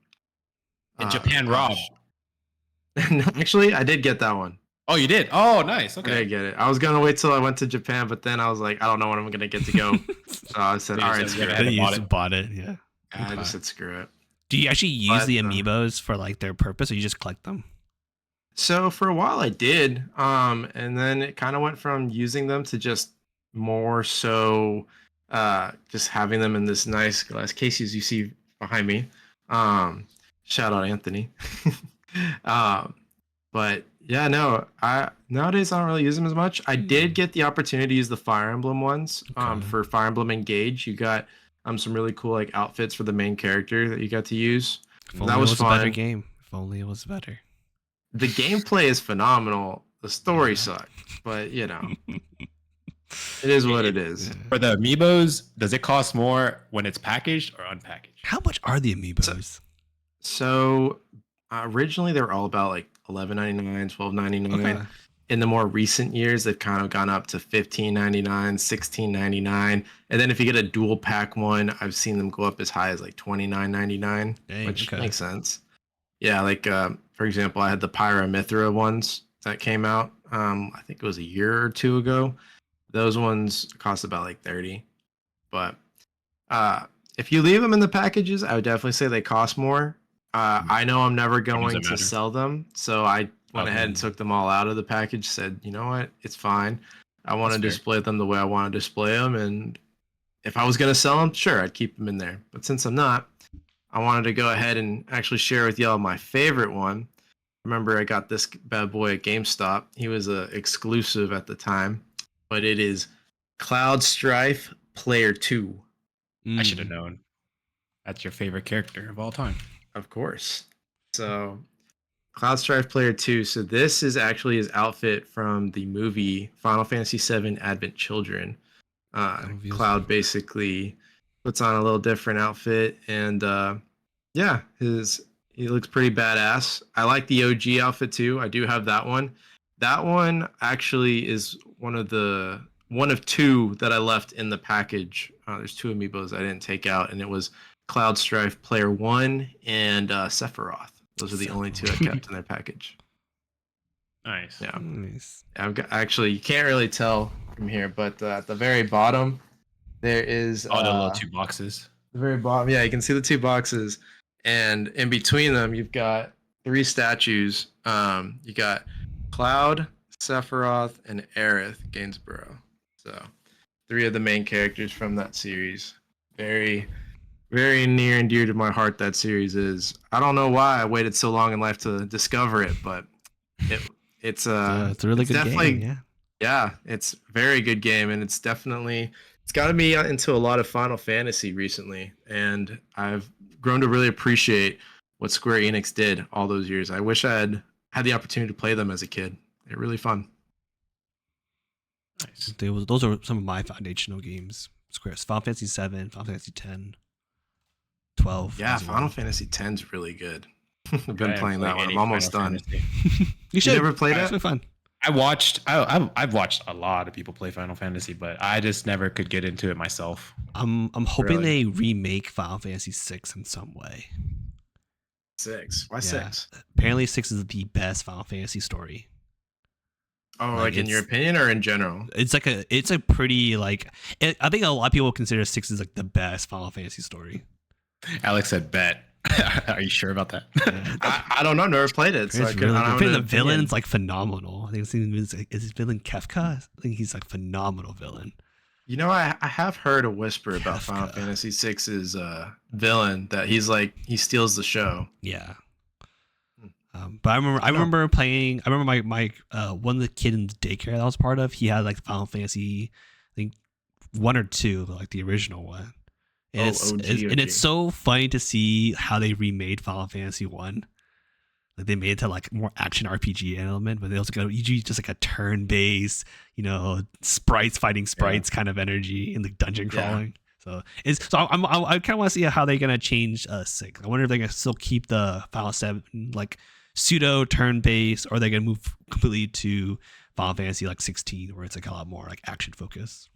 In Japan, Rob. Actually, I did get that one. Oh, you did? Oh, nice. I Okay. did get it. I was gonna wait till I went to Japan, but then I was like, I don't know when I'm gonna get to go. So I said, So you all right, said screw you it. had Then you bought just it. bought it, yeah. I just said screw it. Do you actually use But, the amiibos for like their purpose, or you just collect them? So for a while I did, and then it kind of went from using them to just more so, just having them in this nice glass case as you see behind me. Shout out Anthony. um, but yeah, no, I nowadays I don't really use them as much. I did get the opportunity to use the Fire Emblem ones. Okay. For Fire Emblem Engage, you got some really cool like outfits for the main character that you got to use. If only That was it was a better fun. game. If only it was better. The gameplay is phenomenal. The story Yeah. sucked, but it is what it is. For the amiibos, does it cost more when it's packaged or unpackaged? How much are the amiibos? So originally they were all about like $11.99, $12.99. Okay. In the more recent years, they've kind of gone up to $15.99, $16.99, and then if you get a dual pack one, I've seen them go up as high as like $29.99, Dang, which okay. makes sense. Yeah, like for example, I had the Pyra Mithra ones that came out. I think it was a year or two ago. Those ones cost about like 30. But if you leave them in the packages, I would definitely say they cost more. I know I'm never going to matter. sell them, so I went ahead and Okay. took them all out of the package. Said, you know what, it's fine. I want to That's fair. display them the way I want to display them, and if I was going to sell them, sure, I'd keep them in there. But since I'm not, I wanted to go ahead and actually share with y'all my favorite one. Remember, I got this bad boy at GameStop. He was a exclusive at the time, but it is Cloud Strife Player 2. I should have known. That's your favorite character of all time. Of course. So, Cloud Strife Player 2. So, this is actually his outfit from the movie Final Fantasy VII Advent Children. Cloud basically puts on a little different outfit, and yeah, he looks pretty badass. I like the OG outfit too. I do have that one. That one actually is one of two that I left in the package. There's two amiibos I didn't take out, and it was Cloud Strife Player 1 and Sephiroth. Those are the only two I kept in their package. Nice. Yeah. Nice. I've got, actually, you can't really tell from here, but at the very bottom, there is the little two boxes. the very bottom. Yeah, you can see the two boxes, and in between them, you've got three statues. You got Cloud, Sephiroth, and Aerith Gainsborough. So, three of the main characters from that series. Very, very near and dear to my heart. That series is. I don't know why I waited so long in life to discover it, but it it's a really it's good definitely game. Yeah. yeah, it's a very good game, and it's gotten me into a lot of Final Fantasy recently, and I've grown to really appreciate what Square Enix did all those years. I wish I had the opportunity to play them as a kid. They're really fun. Nice. Those are some of my foundational games. Squares, Final Fantasy 7, Final Fantasy 10, 12. Yeah, as well. Final Fantasy 10 is really good. I've been playing that one. I'm any almost Final done. You should. never played It's it? really fun. I've watched a lot of people play Final Fantasy, but I just never could get into it myself. I'm hoping Really? they remake Final Fantasy 6 in some way. 6. Why Yeah. 6? Apparently 6 is the best Final Fantasy story. Oh, Like, like in your it's- opinion or in general? It's a pretty I think a lot of people consider 6 is like the best Final Fantasy story. Alex said bet. Are you sure about that? I don't know. Never played it. So It's I could, really I don't good. have The an villain's opinion. like phenomenal. I think is his villain Kefka? I think he's like phenomenal villain. You know, I have heard a whisper about Final Kefka. Fantasy 6's villain that he steals the show. Yeah. But I remember playing. I remember my one of the kid in the daycare that I was part of. He had like Final Fantasy, I think 1 or 2, like the original one. And it's so funny to see how they remade Final Fantasy 1. Like they made it to like more action RPG element, but they also got usually just like a turn based, sprites fighting sprites kind of energy and like dungeon crawling. So I kind of want to see how they're gonna change 6. I wonder if they're gonna still keep the Final 7 like pseudo turn based, or they're gonna move completely to Final Fantasy like 16, where it's like a lot more like action focused.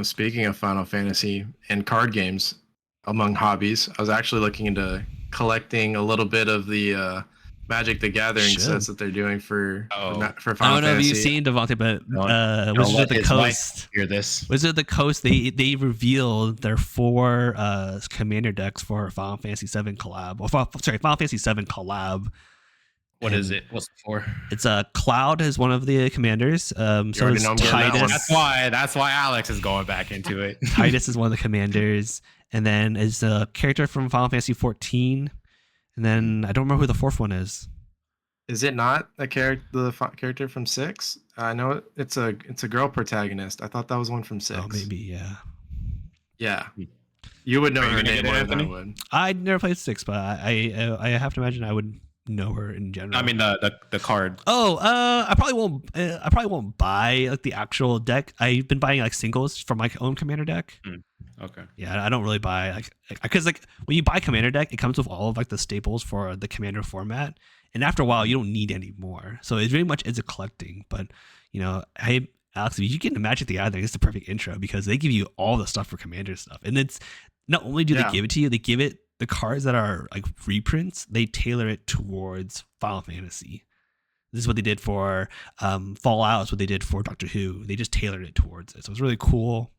Speaking of Final Fantasy and card games, among hobbies, I was actually looking into collecting a little bit of the Magic the Gathering sets that they're doing for Final Fantasy. I don't know if you've seen Devante, but Wizards of the Coast. Hear this? Wizards of the Coast. They revealed their 4 commander decks for Final Fantasy 7 collab. Final Fantasy 7 collab. What is it? What's it for? It's Cloud is one of the commanders. So already is know I'm getting that one. Titus. That's why Alex is going back into it. Titus is one of the commanders, and then is a character from Final Fantasy 14, and then I don't remember who the 4th one is. Is it not the character from 6? I know it's a girl protagonist. I thought that was one from 6. Oh, maybe yeah. Yeah, you would know Are you her gonna name get it, more than I Anthony? would. I never played 6, but I have to imagine I would know her in general. I mean the card. I probably won't buy like the actual deck. I've been buying like singles for my own commander deck. Okay. Yeah, I don't really buy like because like when you buy commander deck, it comes with all of like the staples for the commander format, and after a while you don't need any more. So it very much is a collecting. But hey Alex, if you get into Magic the Gathering, it's the perfect intro because they give you all the stuff for commander stuff, and it's not only do they give it to you, they give it the cards that are like reprints. They tailor it towards Final Fantasy. This is what they did for Fallout. It's what they did for Doctor Who. They just tailored it towards it. So it's really cool.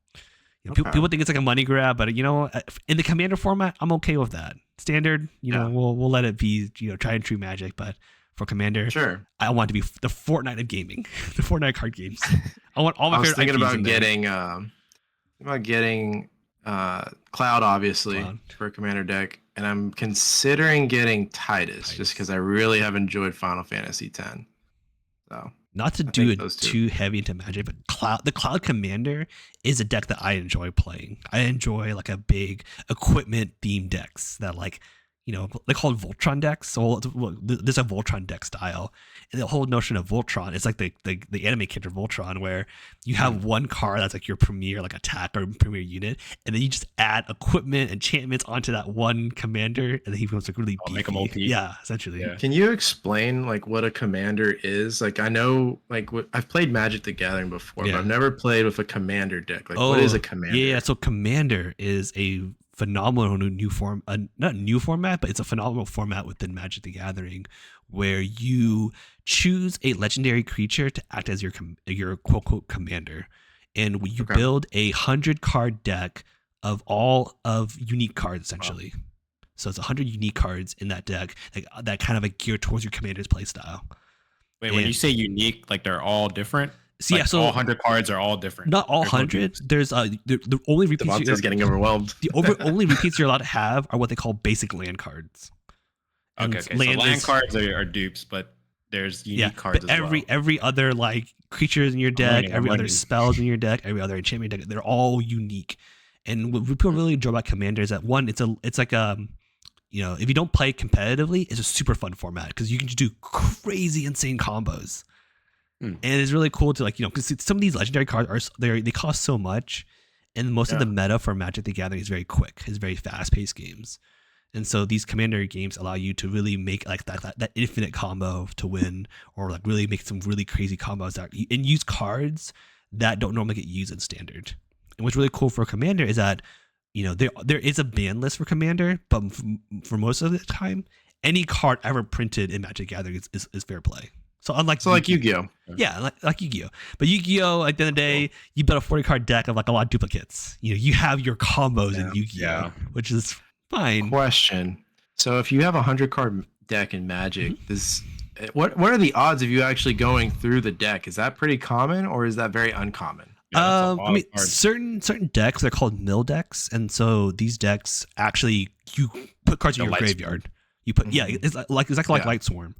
People think it's like a money grab, but in the commander format, I'm okay with that. Standard, we'll let it be, tried and true Magic. But for commander, Sure, I want it to be the Fortnite of gaming, the Fortnite card games. I want all my favorite. I was IPs thinking in about getting Cloud, obviously, Cloud. for a commander deck, and I'm considering getting Titus just because I really have enjoyed Final Fantasy X. So Not to I do think it those two. too heavy into Magic, but the Cloud Commander is a deck that I enjoy playing. I enjoy like a big equipment themed decks that they're called Voltron decks. So there's a Voltron deck style, and the whole notion of Voltron is like the anime character Voltron, where you have one card that's like your premier like attack or premier unit, and then you just add equipment enchantments onto that one commander, and then he becomes like really beefy. Make him OP. Yeah, essentially. Yeah. Can you explain like what a commander is? Like I know like I've played Magic the Gathering before, but I've never played with a commander deck. Like what is a commander? Yeah, so commander is a phenomenal new form, not new format, but it's a phenomenal format within Magic the Gathering where you choose a legendary creature to act as your quote unquote commander, and you build 100 card deck of all of unique cards essentially. Wow. So it's 100 unique cards in that deck that kind of like geared towards your commander's play style. Wait, when you say unique, like they're all different? So like all 100 cards are all different. Not all There's no 100. dupes. There's the only repeats. Devante's getting overwhelmed. Only repeats you're allowed to have are what they call basic land cards. Okay. So land cards are dupes, but there's unique cards as well. Every other like creatures in your deck, every other spells in your deck, every other enchantment deck, they're all unique. And what people really enjoy about Commander is that one, it's like you know, if you don't play competitively, it's a super fun format because you can just do crazy, insane combos. And it's really cool to, like, you know, because some of these legendary cards they cost so much, and most of the meta for Magic the Gathering is very quick. It's very fast paced games, and so these Commander games allow you to really make like that infinite combo to win, or like really make some really crazy combos and use cards that don't normally get used in Standard. And what's really cool for Commander is that, you know, there is a ban list for Commander, but for most of the time, any card ever printed in Magic the Gathering is fair play. So unlike like Yu-Gi-Oh. Yeah, like Yu-Gi-Oh. But Yu-Gi-Oh, at the end of the day, you build a 40 card deck of like a lot of duplicates. You know, you have your combos in Yu-Gi-Oh, which is fine. Question. So if you have a 100 card deck in Magic, what are the odds of you actually going through the deck? Is that pretty common, or is that very uncommon? I mean, certain decks are called mill decks, and so these decks actually, you put cards in your graveyard. You put it's like exactly like Light Swarm,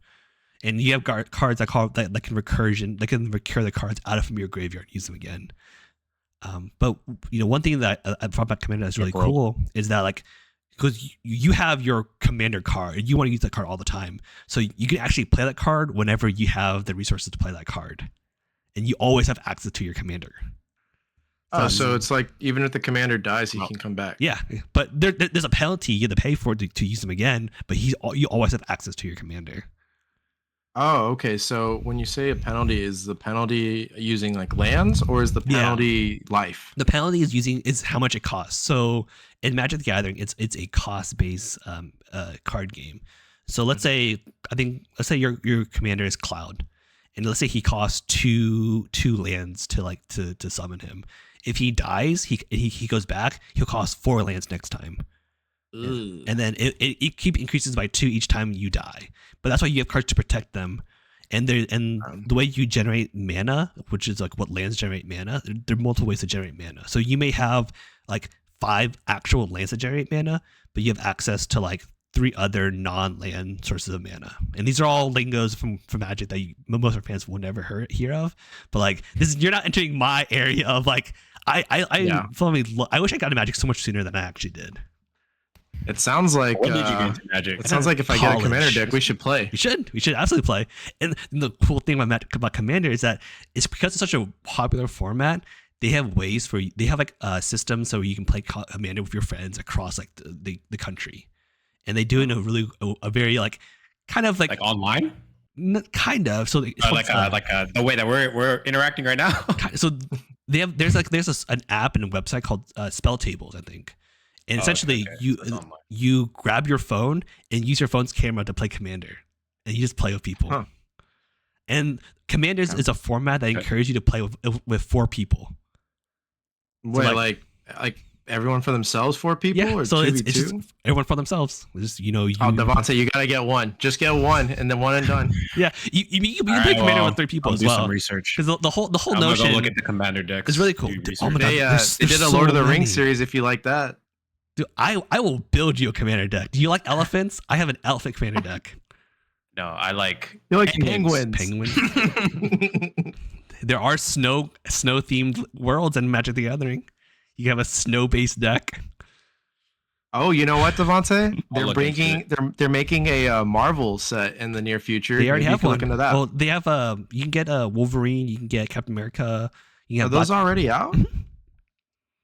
and you have cards that can recur the cards out from your graveyard, use them again. But you know, one thing that I thought about Commander that's really cool is that, like, because you have your Commander card and you want to use that card all the time, so you can actually play that card whenever you have the resources to play that card, and you always have access to your Commander. So it's like even if the Commander dies, he can come back. Yeah, but there's a penalty you have to pay for to use him again. But you always have access to your Commander. Oh, okay. So when you say a penalty, is the penalty using like lands, or is the penalty life? The penalty is how much it costs. So in Magic the Gathering, it's a cost based card game. So let's say your Commander is Cloud, and let's say he costs two lands to summon him. If he dies, he goes back, he'll cost 4 lands next time. And then it keep increases by 2 each time you die. But that's why you have cards to protect them. And the way you generate mana, which is like what lands generate mana, there are multiple ways to generate mana. So you may have like 5 actual lands that generate mana, but you have access to like 3 other non-land sources of mana. And these are all lingos from Magic that most of our fans will never hear of. But like, you're not entering my area of like, I wish I got into Magic so much sooner than I actually did. It sounds like when did you get into Magic? It sounds like if I get a Commander deck, we should play. We should absolutely play. And the cool thing about Commander is that it's because it's such a popular format. They have like a system so you can play Commander with your friends across like the country, and they do it in a very like kind of like online. Kind of. So it's the way that we're interacting right now. So there's an app and a website called Spell Tables, I think. And essentially, you grab your phone and use your phone's camera to play Commander, and you just play with people. Huh. And Commanders is a format that encourages you to play with 4 people. Wait, so like everyone for themselves, 4 people, or so 2v2? It's just everyone for themselves. Just, you know, Devante, you gotta get one. Just get one, and then one and done. Yeah, you can play Commander with 3 people as well. Do some research because the whole notion. Go look at the Commander decks. It's really cool. Oh my God, they did a Lord of the Rings series. If you like that. Dude, I will build you a Commander deck. Do you like elephants? I have an elephant Commander deck. No, I like penguins. There are snow themed worlds in Magic the Gathering. You have a snow based deck. Oh, you know what, Devante? They're making a Marvel set in the near future. They already have one. Look into that. Well, they have you can get a Wolverine. You can get Captain America. Are those already out?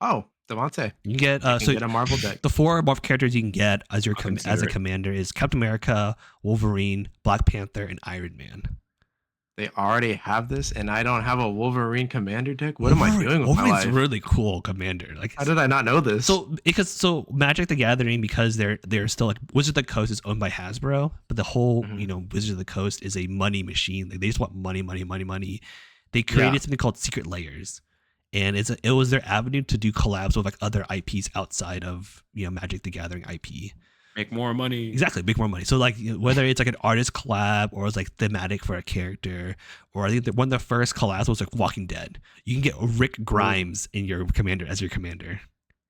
Oh. Devante. You can get get a Marvel deck. The 4 Marvel characters you can get as a Commander is Captain America, Wolverine, Black Panther, and Iron Man. They already have this, and I don't have a Wolverine Commander deck. What am I doing with my life? Really cool Commander. Like, how did I not know this? So Magic the Gathering, because they're still like Wizard of the Coast is owned by Hasbro, but the whole Wizard of the Coast is a money machine. Like, they just want money. They created something called Secret Layers. And it was their avenue to do collabs with like other IPs outside of Magic the Gathering IP. Make more money. Exactly, make more money. So like whether it's like an artist collab or it's like thematic for a character, or I think that one of the first collabs was like Walking Dead. You can get Rick Grimes in your commander as your commander.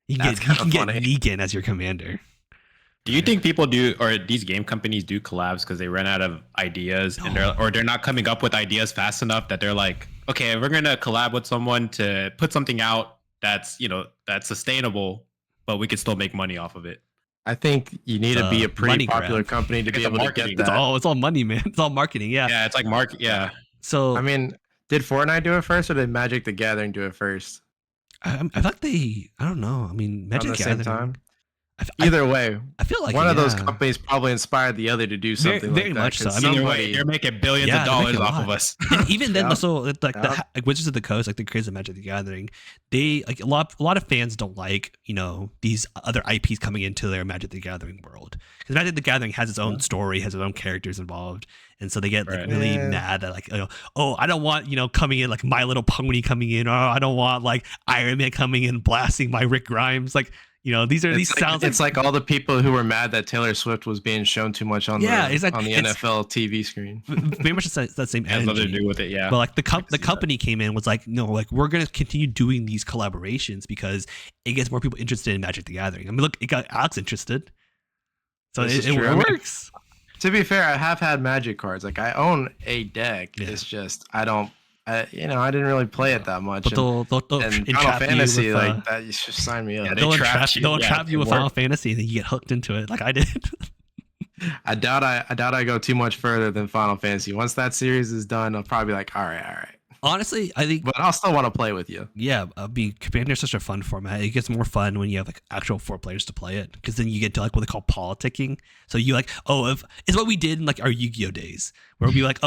You can get Negan as your commander. Do you think people do, or these game companies do collabs because they run out of ideas, and they're not coming up with ideas fast enough that they're like, okay, we're gonna collab with someone to put something out that's that's sustainable, but we can still make money off of it. I think you need to be a pretty popular company to be able to get that. It's all money, man. It's all marketing. Yeah. Yeah, it's like market. Yeah. So I mean, did Fortnite do it first, or did Magic the Gathering do it first? I feel like I don't know. I mean, Magic the Gathering. Same time. Either way, I feel like one of those companies probably inspired the other to do something very like that. much so. I mean, you're making billions of dollars off of us. And even then, so like Wizards of the Coast, like the creators of Magic the Gathering, they like a lot of fans don't like these other IPs coming into their Magic the Gathering world, because Magic the Gathering has its own story, has its own characters involved, and so they get like really mad that like I don't want coming in like My Little Pony coming in, or I don't want like Iron Man coming in blasting my Rick Grimes, like. It's like all the people who were mad that Taylor Swift was being shown too much on the NFL TV screen. Very much that same energy. Has nothing to do with it, yeah. But like the company came in, was like, no, like we're gonna continue doing these collaborations because it gets more people interested in Magic the Gathering. I mean, look, it got Alex interested, so it works. I mean, to be fair, I have had Magic cards. Like I own a deck. Yeah. It's just I didn't really play it that much. But they'll and Final Fantasy, with, that you should sign me up. Yeah, they'll trap you with Final Fantasy, and then you get hooked into it, like I did. I doubt I go too much further than Final Fantasy. Once that series is done, I'll probably be like, all right. Honestly, I think, but I'll still want to play with you. Yeah, Commander's such a fun format. It gets more fun when you have like actual 4 players to play it, because then you get to like what they call politicking. So you like, if it's what we did in like our Yu-Gi-Oh days, where we'll be like,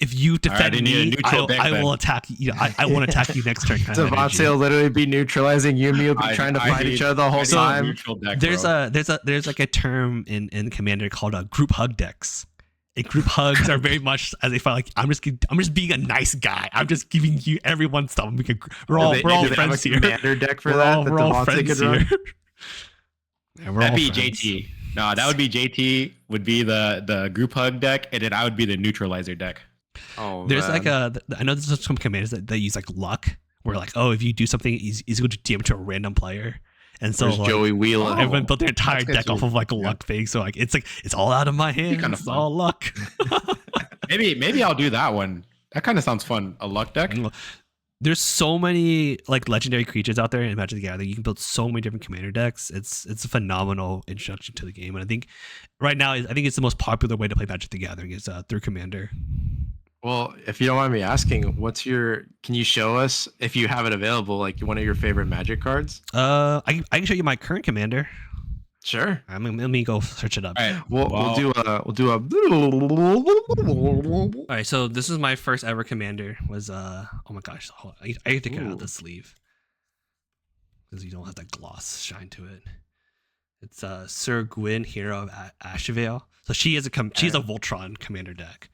if you defend me, I will attack you. I won't attack you next turn. Devante will literally be neutralizing you. We'll be trying to fight each other the whole time. There's like a term in Commander called group hug decks. And group hugs are very much as they feel like I'm just being a nice guy. I'm just giving you everyone stuff. We're all friends here. Commander deck for that. We're all friends here. That'd be JT. No, that would be JT. Would be the group hug deck, and then I would be the neutralizer deck. Oh, there's like I know there's some commanders that use like luck, where like if you do something, he's going to DM to a random player. And so like, Joey Wheeler, everyone built their entire deck off of like a luck thing. So like it's all out of my hands. It's all luck. maybe I'll do that one. That kind of sounds fun. A luck deck. There's so many like legendary creatures out there in Magic the Gathering. You can build so many different commander decks. It's a phenomenal introduction to the game, and I think right now it's the most popular way to play Magic the Gathering is through Commander. Well, if you don't mind me asking, can you show us, if you have it available, like one of your favorite Magic cards? I can show you my current commander. Sure. Let me go search it up. All right. We'll do a. All right. So this is my first ever commander. Was oh my gosh, I have to get out the sleeve because you don't have that gloss shine to it. It's Sir Gwyn, hero of Ashevale. So she's a Voltron commander deck.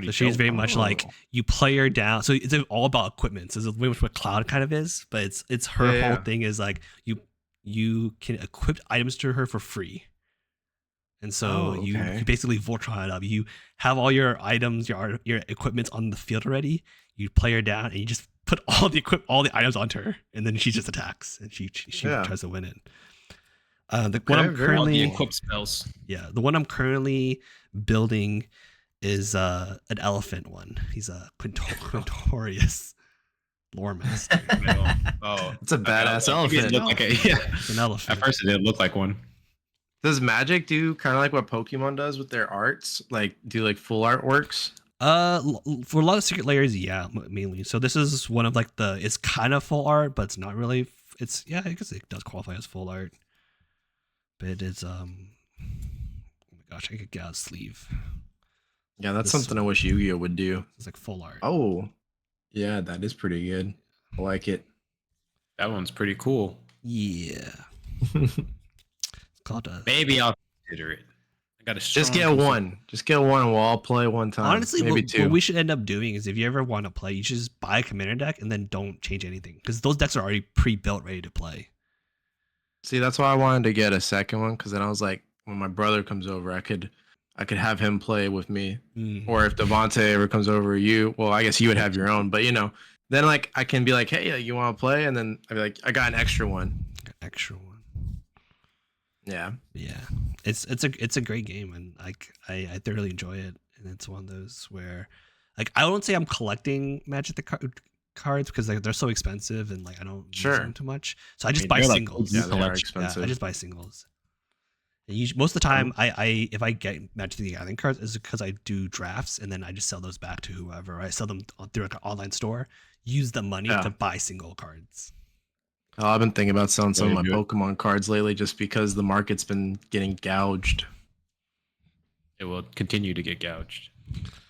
So she's very much like you play her down. So it's all about equipment. So it's very much what Cloud kind of is, but it's her whole thing is like you can equip items to her for free. And so you basically Voltron it up. You have all your items, your equipment on the field already. You play her down and you just put all the items onto her, and then she just attacks and she tries to win it. The one I'm currently equip spells. Yeah, the one I'm currently building is an elephant one. He's a Quintorius lore master. It's a badass elephant. It's an elephant. At first it didn't look like one. Does Magic do kind of like what Pokemon does with their arts? Like do like full artworks? For a lot of secret layers, yeah, mainly. So this is one of like it's kind of full art, but it's not really. I guess it does qualify as full art. But it is oh my gosh, I could get out a sleeve. Yeah, that's something I wish Yu-Gi-Oh would do. It's like full art. Oh, yeah, that is pretty good. I like it. That one's pretty cool. Yeah. It's called maybe I'll consider it. I got just get one. Just get one and we'll all play one time. Honestly, maybe two. What we should end up doing is if you ever want to play, you should just buy a commander deck and then don't change anything, because those decks are already pre-built, ready to play. See, that's why I wanted to get a second one, because then I was like, when my brother comes over, I could have him play with me. Mm. Or if Devante ever comes over, well, I guess you would have your own, but then like I can be like, hey, you want to play? And then I'd be like, I got an extra one. Extra one. Yeah. Yeah. It's a great game, and like I thoroughly enjoy it. And it's one of those where like I won't say I'm collecting Magic the cards because like they're so expensive and like I don't use them too much. So I just buy singles. Yeah, they are expensive. Yeah, I just buy singles. And most of the time, I if I get Magic the Gathering cards is because I do drafts and then I just sell those back to whoever. I sell them through like an online store. Use the money to buy single cards. Oh, I've been thinking about selling some of my Pokemon cards lately just because the market's been getting gouged. It will continue to get gouged.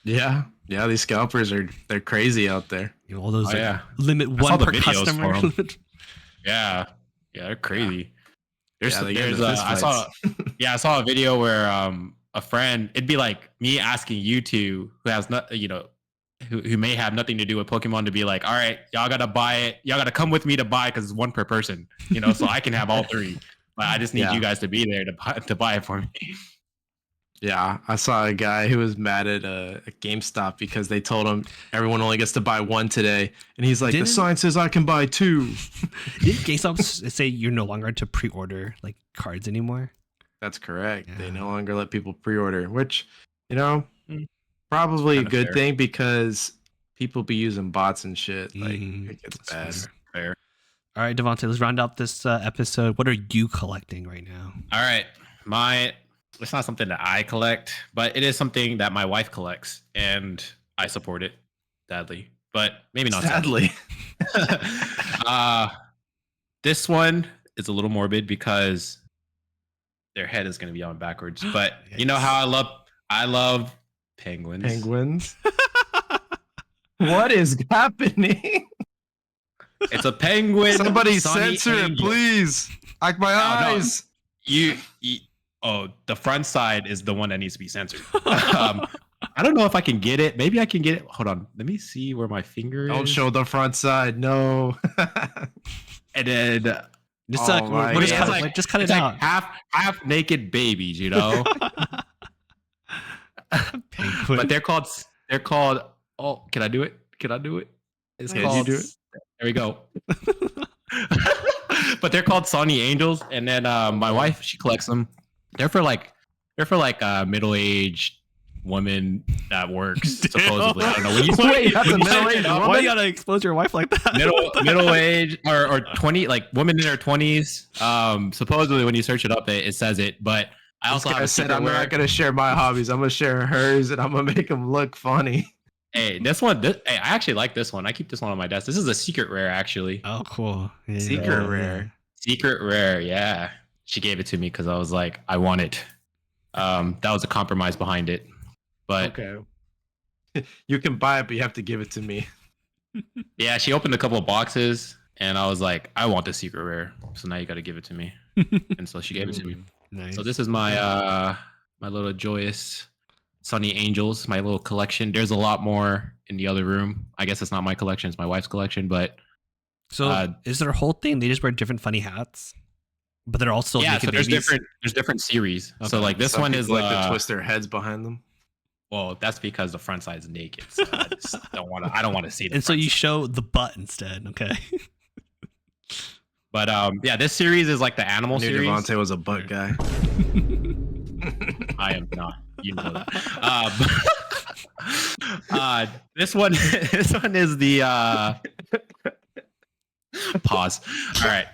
Yeah. Yeah, these scalpers they're crazy out there. All those limit one per customer. Yeah, they're crazy. I saw a video where a friend, it'd be like me asking you two who has not, who may have nothing to do with Pokemon to be like, all right, y'all gotta buy it. Y'all gotta come with me to buy because it's one per person, so I can have all three. But I just need you guys to be there to buy it for me. Yeah, I saw a guy who was mad at GameStop because they told him everyone only gets to buy one today. And he's like, the sign says I can buy two. Didn't GameStop say you're no longer to pre-order like cards anymore? That's correct. Yeah. They no longer let people pre-order, which, probably a good thing because people be using bots and shit. Like, it gets bad. Fair. All right, Devante, let's round up this episode. What are you collecting right now? All right. It's not something that I collect, but it is something that my wife collects, and I support it, sadly. But maybe not sadly. This one is a little morbid because their head is going to be on backwards. But you know how I love penguins. Penguins. What is happening? It's a penguin. Somebody censor it, please. Like my eyes. No. Oh, the front side is the one that needs to be censored. I don't know if I can get it. Maybe I can get it. Hold on. Let me see where my finger is. Don't show the front side. No. And then just cut it out. Half naked babies, But they're called. Oh, can I do it? It's called. You do it? There we go. But they're called Sonny Angels, and then my wife, she collects them. They're for like middle-aged woman that works supposedly. I don't know. Why you gotta expose your wife like that? Middle age or 20, like women in their 20s. Supposedly when you search it up, it says it. But I also said I'm not gonna share my hobbies. I'm gonna share hers, and I'm gonna make them look funny. Hey, I actually like this one. I keep this one on my desk. This is a secret rare, actually. Oh, cool. Yeah. Secret rare. Yeah. She gave it to me because I was like, I want it. That was a compromise behind it. But okay. You can buy it, but you have to give it to me. Yeah, she opened a couple of boxes, and I was like, I want the secret rare. So now you got to give it to me. And so she gave it to me. Nice. So this is my my little joyous Sunny Angels, my little collection. There's a lot more in the other room. I guess it's not my collection; it's my wife's collection. But so is their whole thing? They just wear different funny hats, but they're all still naked babies? There's different series. Okay. So like this one is like to twist their heads behind them. Well, that's because the front side is naked. So I just don't want to. I don't want to see it. And so you show the butt instead, okay? But yeah, this series is like the animal series. Devante was a butt guy. I am not. You know that. This one is the pause. All right.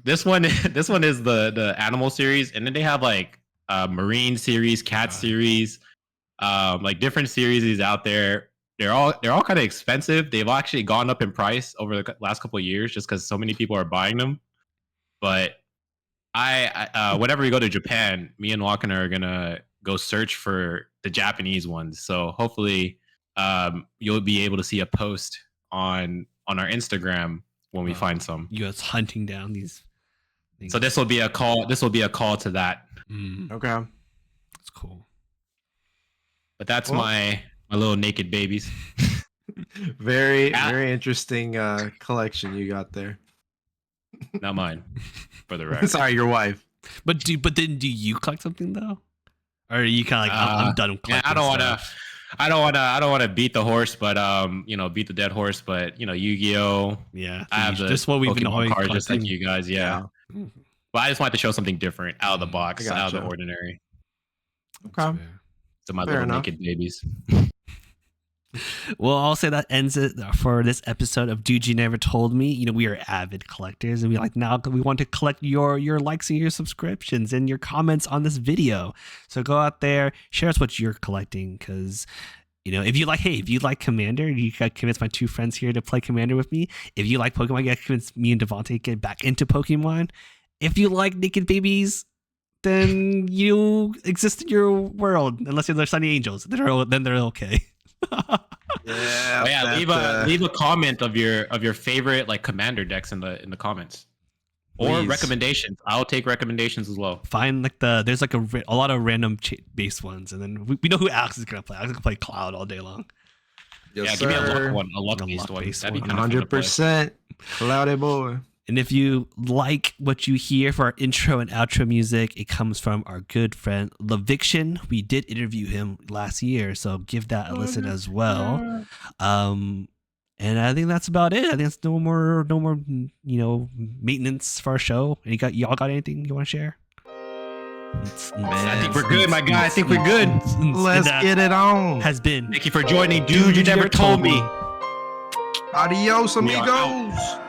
This one is the animal series, and then they have like marine series, cat series, like different series out there. They're all kind of expensive. They've actually gone up in price over the last couple of years just because so many people are buying them. But I whenever we go to Japan, me and Walken are gonna go search for the Japanese ones. So hopefully, you'll be able to see a post on our Instagram when we find some. You guys hunting down these things. So this will be a call. This will be a call to that. Okay, that's cool. But that's my little naked babies. Very interesting collection you got there. Not mine, for the record. Sorry, your wife. But then do you collect something though? Or are you kind of like I'm done collecting yeah, stuff? I don't wanna beat the horse, but beat the dead horse. But Yu-Gi-Oh. Yeah, I have the just what we've been Pokemon always cards just like collecting. you guys. Yeah. But I just wanted to show something different, out of the I box, out of the gotcha. ordinary. Okay. To my Fair little enough. naked babies. Well, I'll say that ends it for this episode of Dude You Never Told Me. We are avid collectors, and we want to collect your likes and your subscriptions and your comments on this video. So go out there, share us what you're collecting, because if you like Commander, you got to convince my two friends here to play Commander with me. If you like Pokemon, you got to convince me and Devante to get back into Pokemon. If you like naked babies, then you exist in your world, unless they're Sunny Angels. Then they're okay. Yeah. Oh, yeah, leave a comment of your favorite like commander decks in the comments. Or Please. recommendations. I'll take recommendations as well. Find there's like a lot of random based ones, and then we know who Alex is gonna play. Alex is gonna play Cloud all day long. Yes, give me a sir. luck-based one. That'd be kind of 100% cloudy boy. And if you like what you hear for our intro and outro music, it comes from our good friend Leviction. We did interview him last year, so give that a listen as well. And I think that's about it. I think it's no more maintenance for our show. And y'all got anything you want to share? I think we're good, my guy. I think we're good. Let's get it on. Has been. Thank you for joining, dude. You never told me. Adios, We are out. amigos.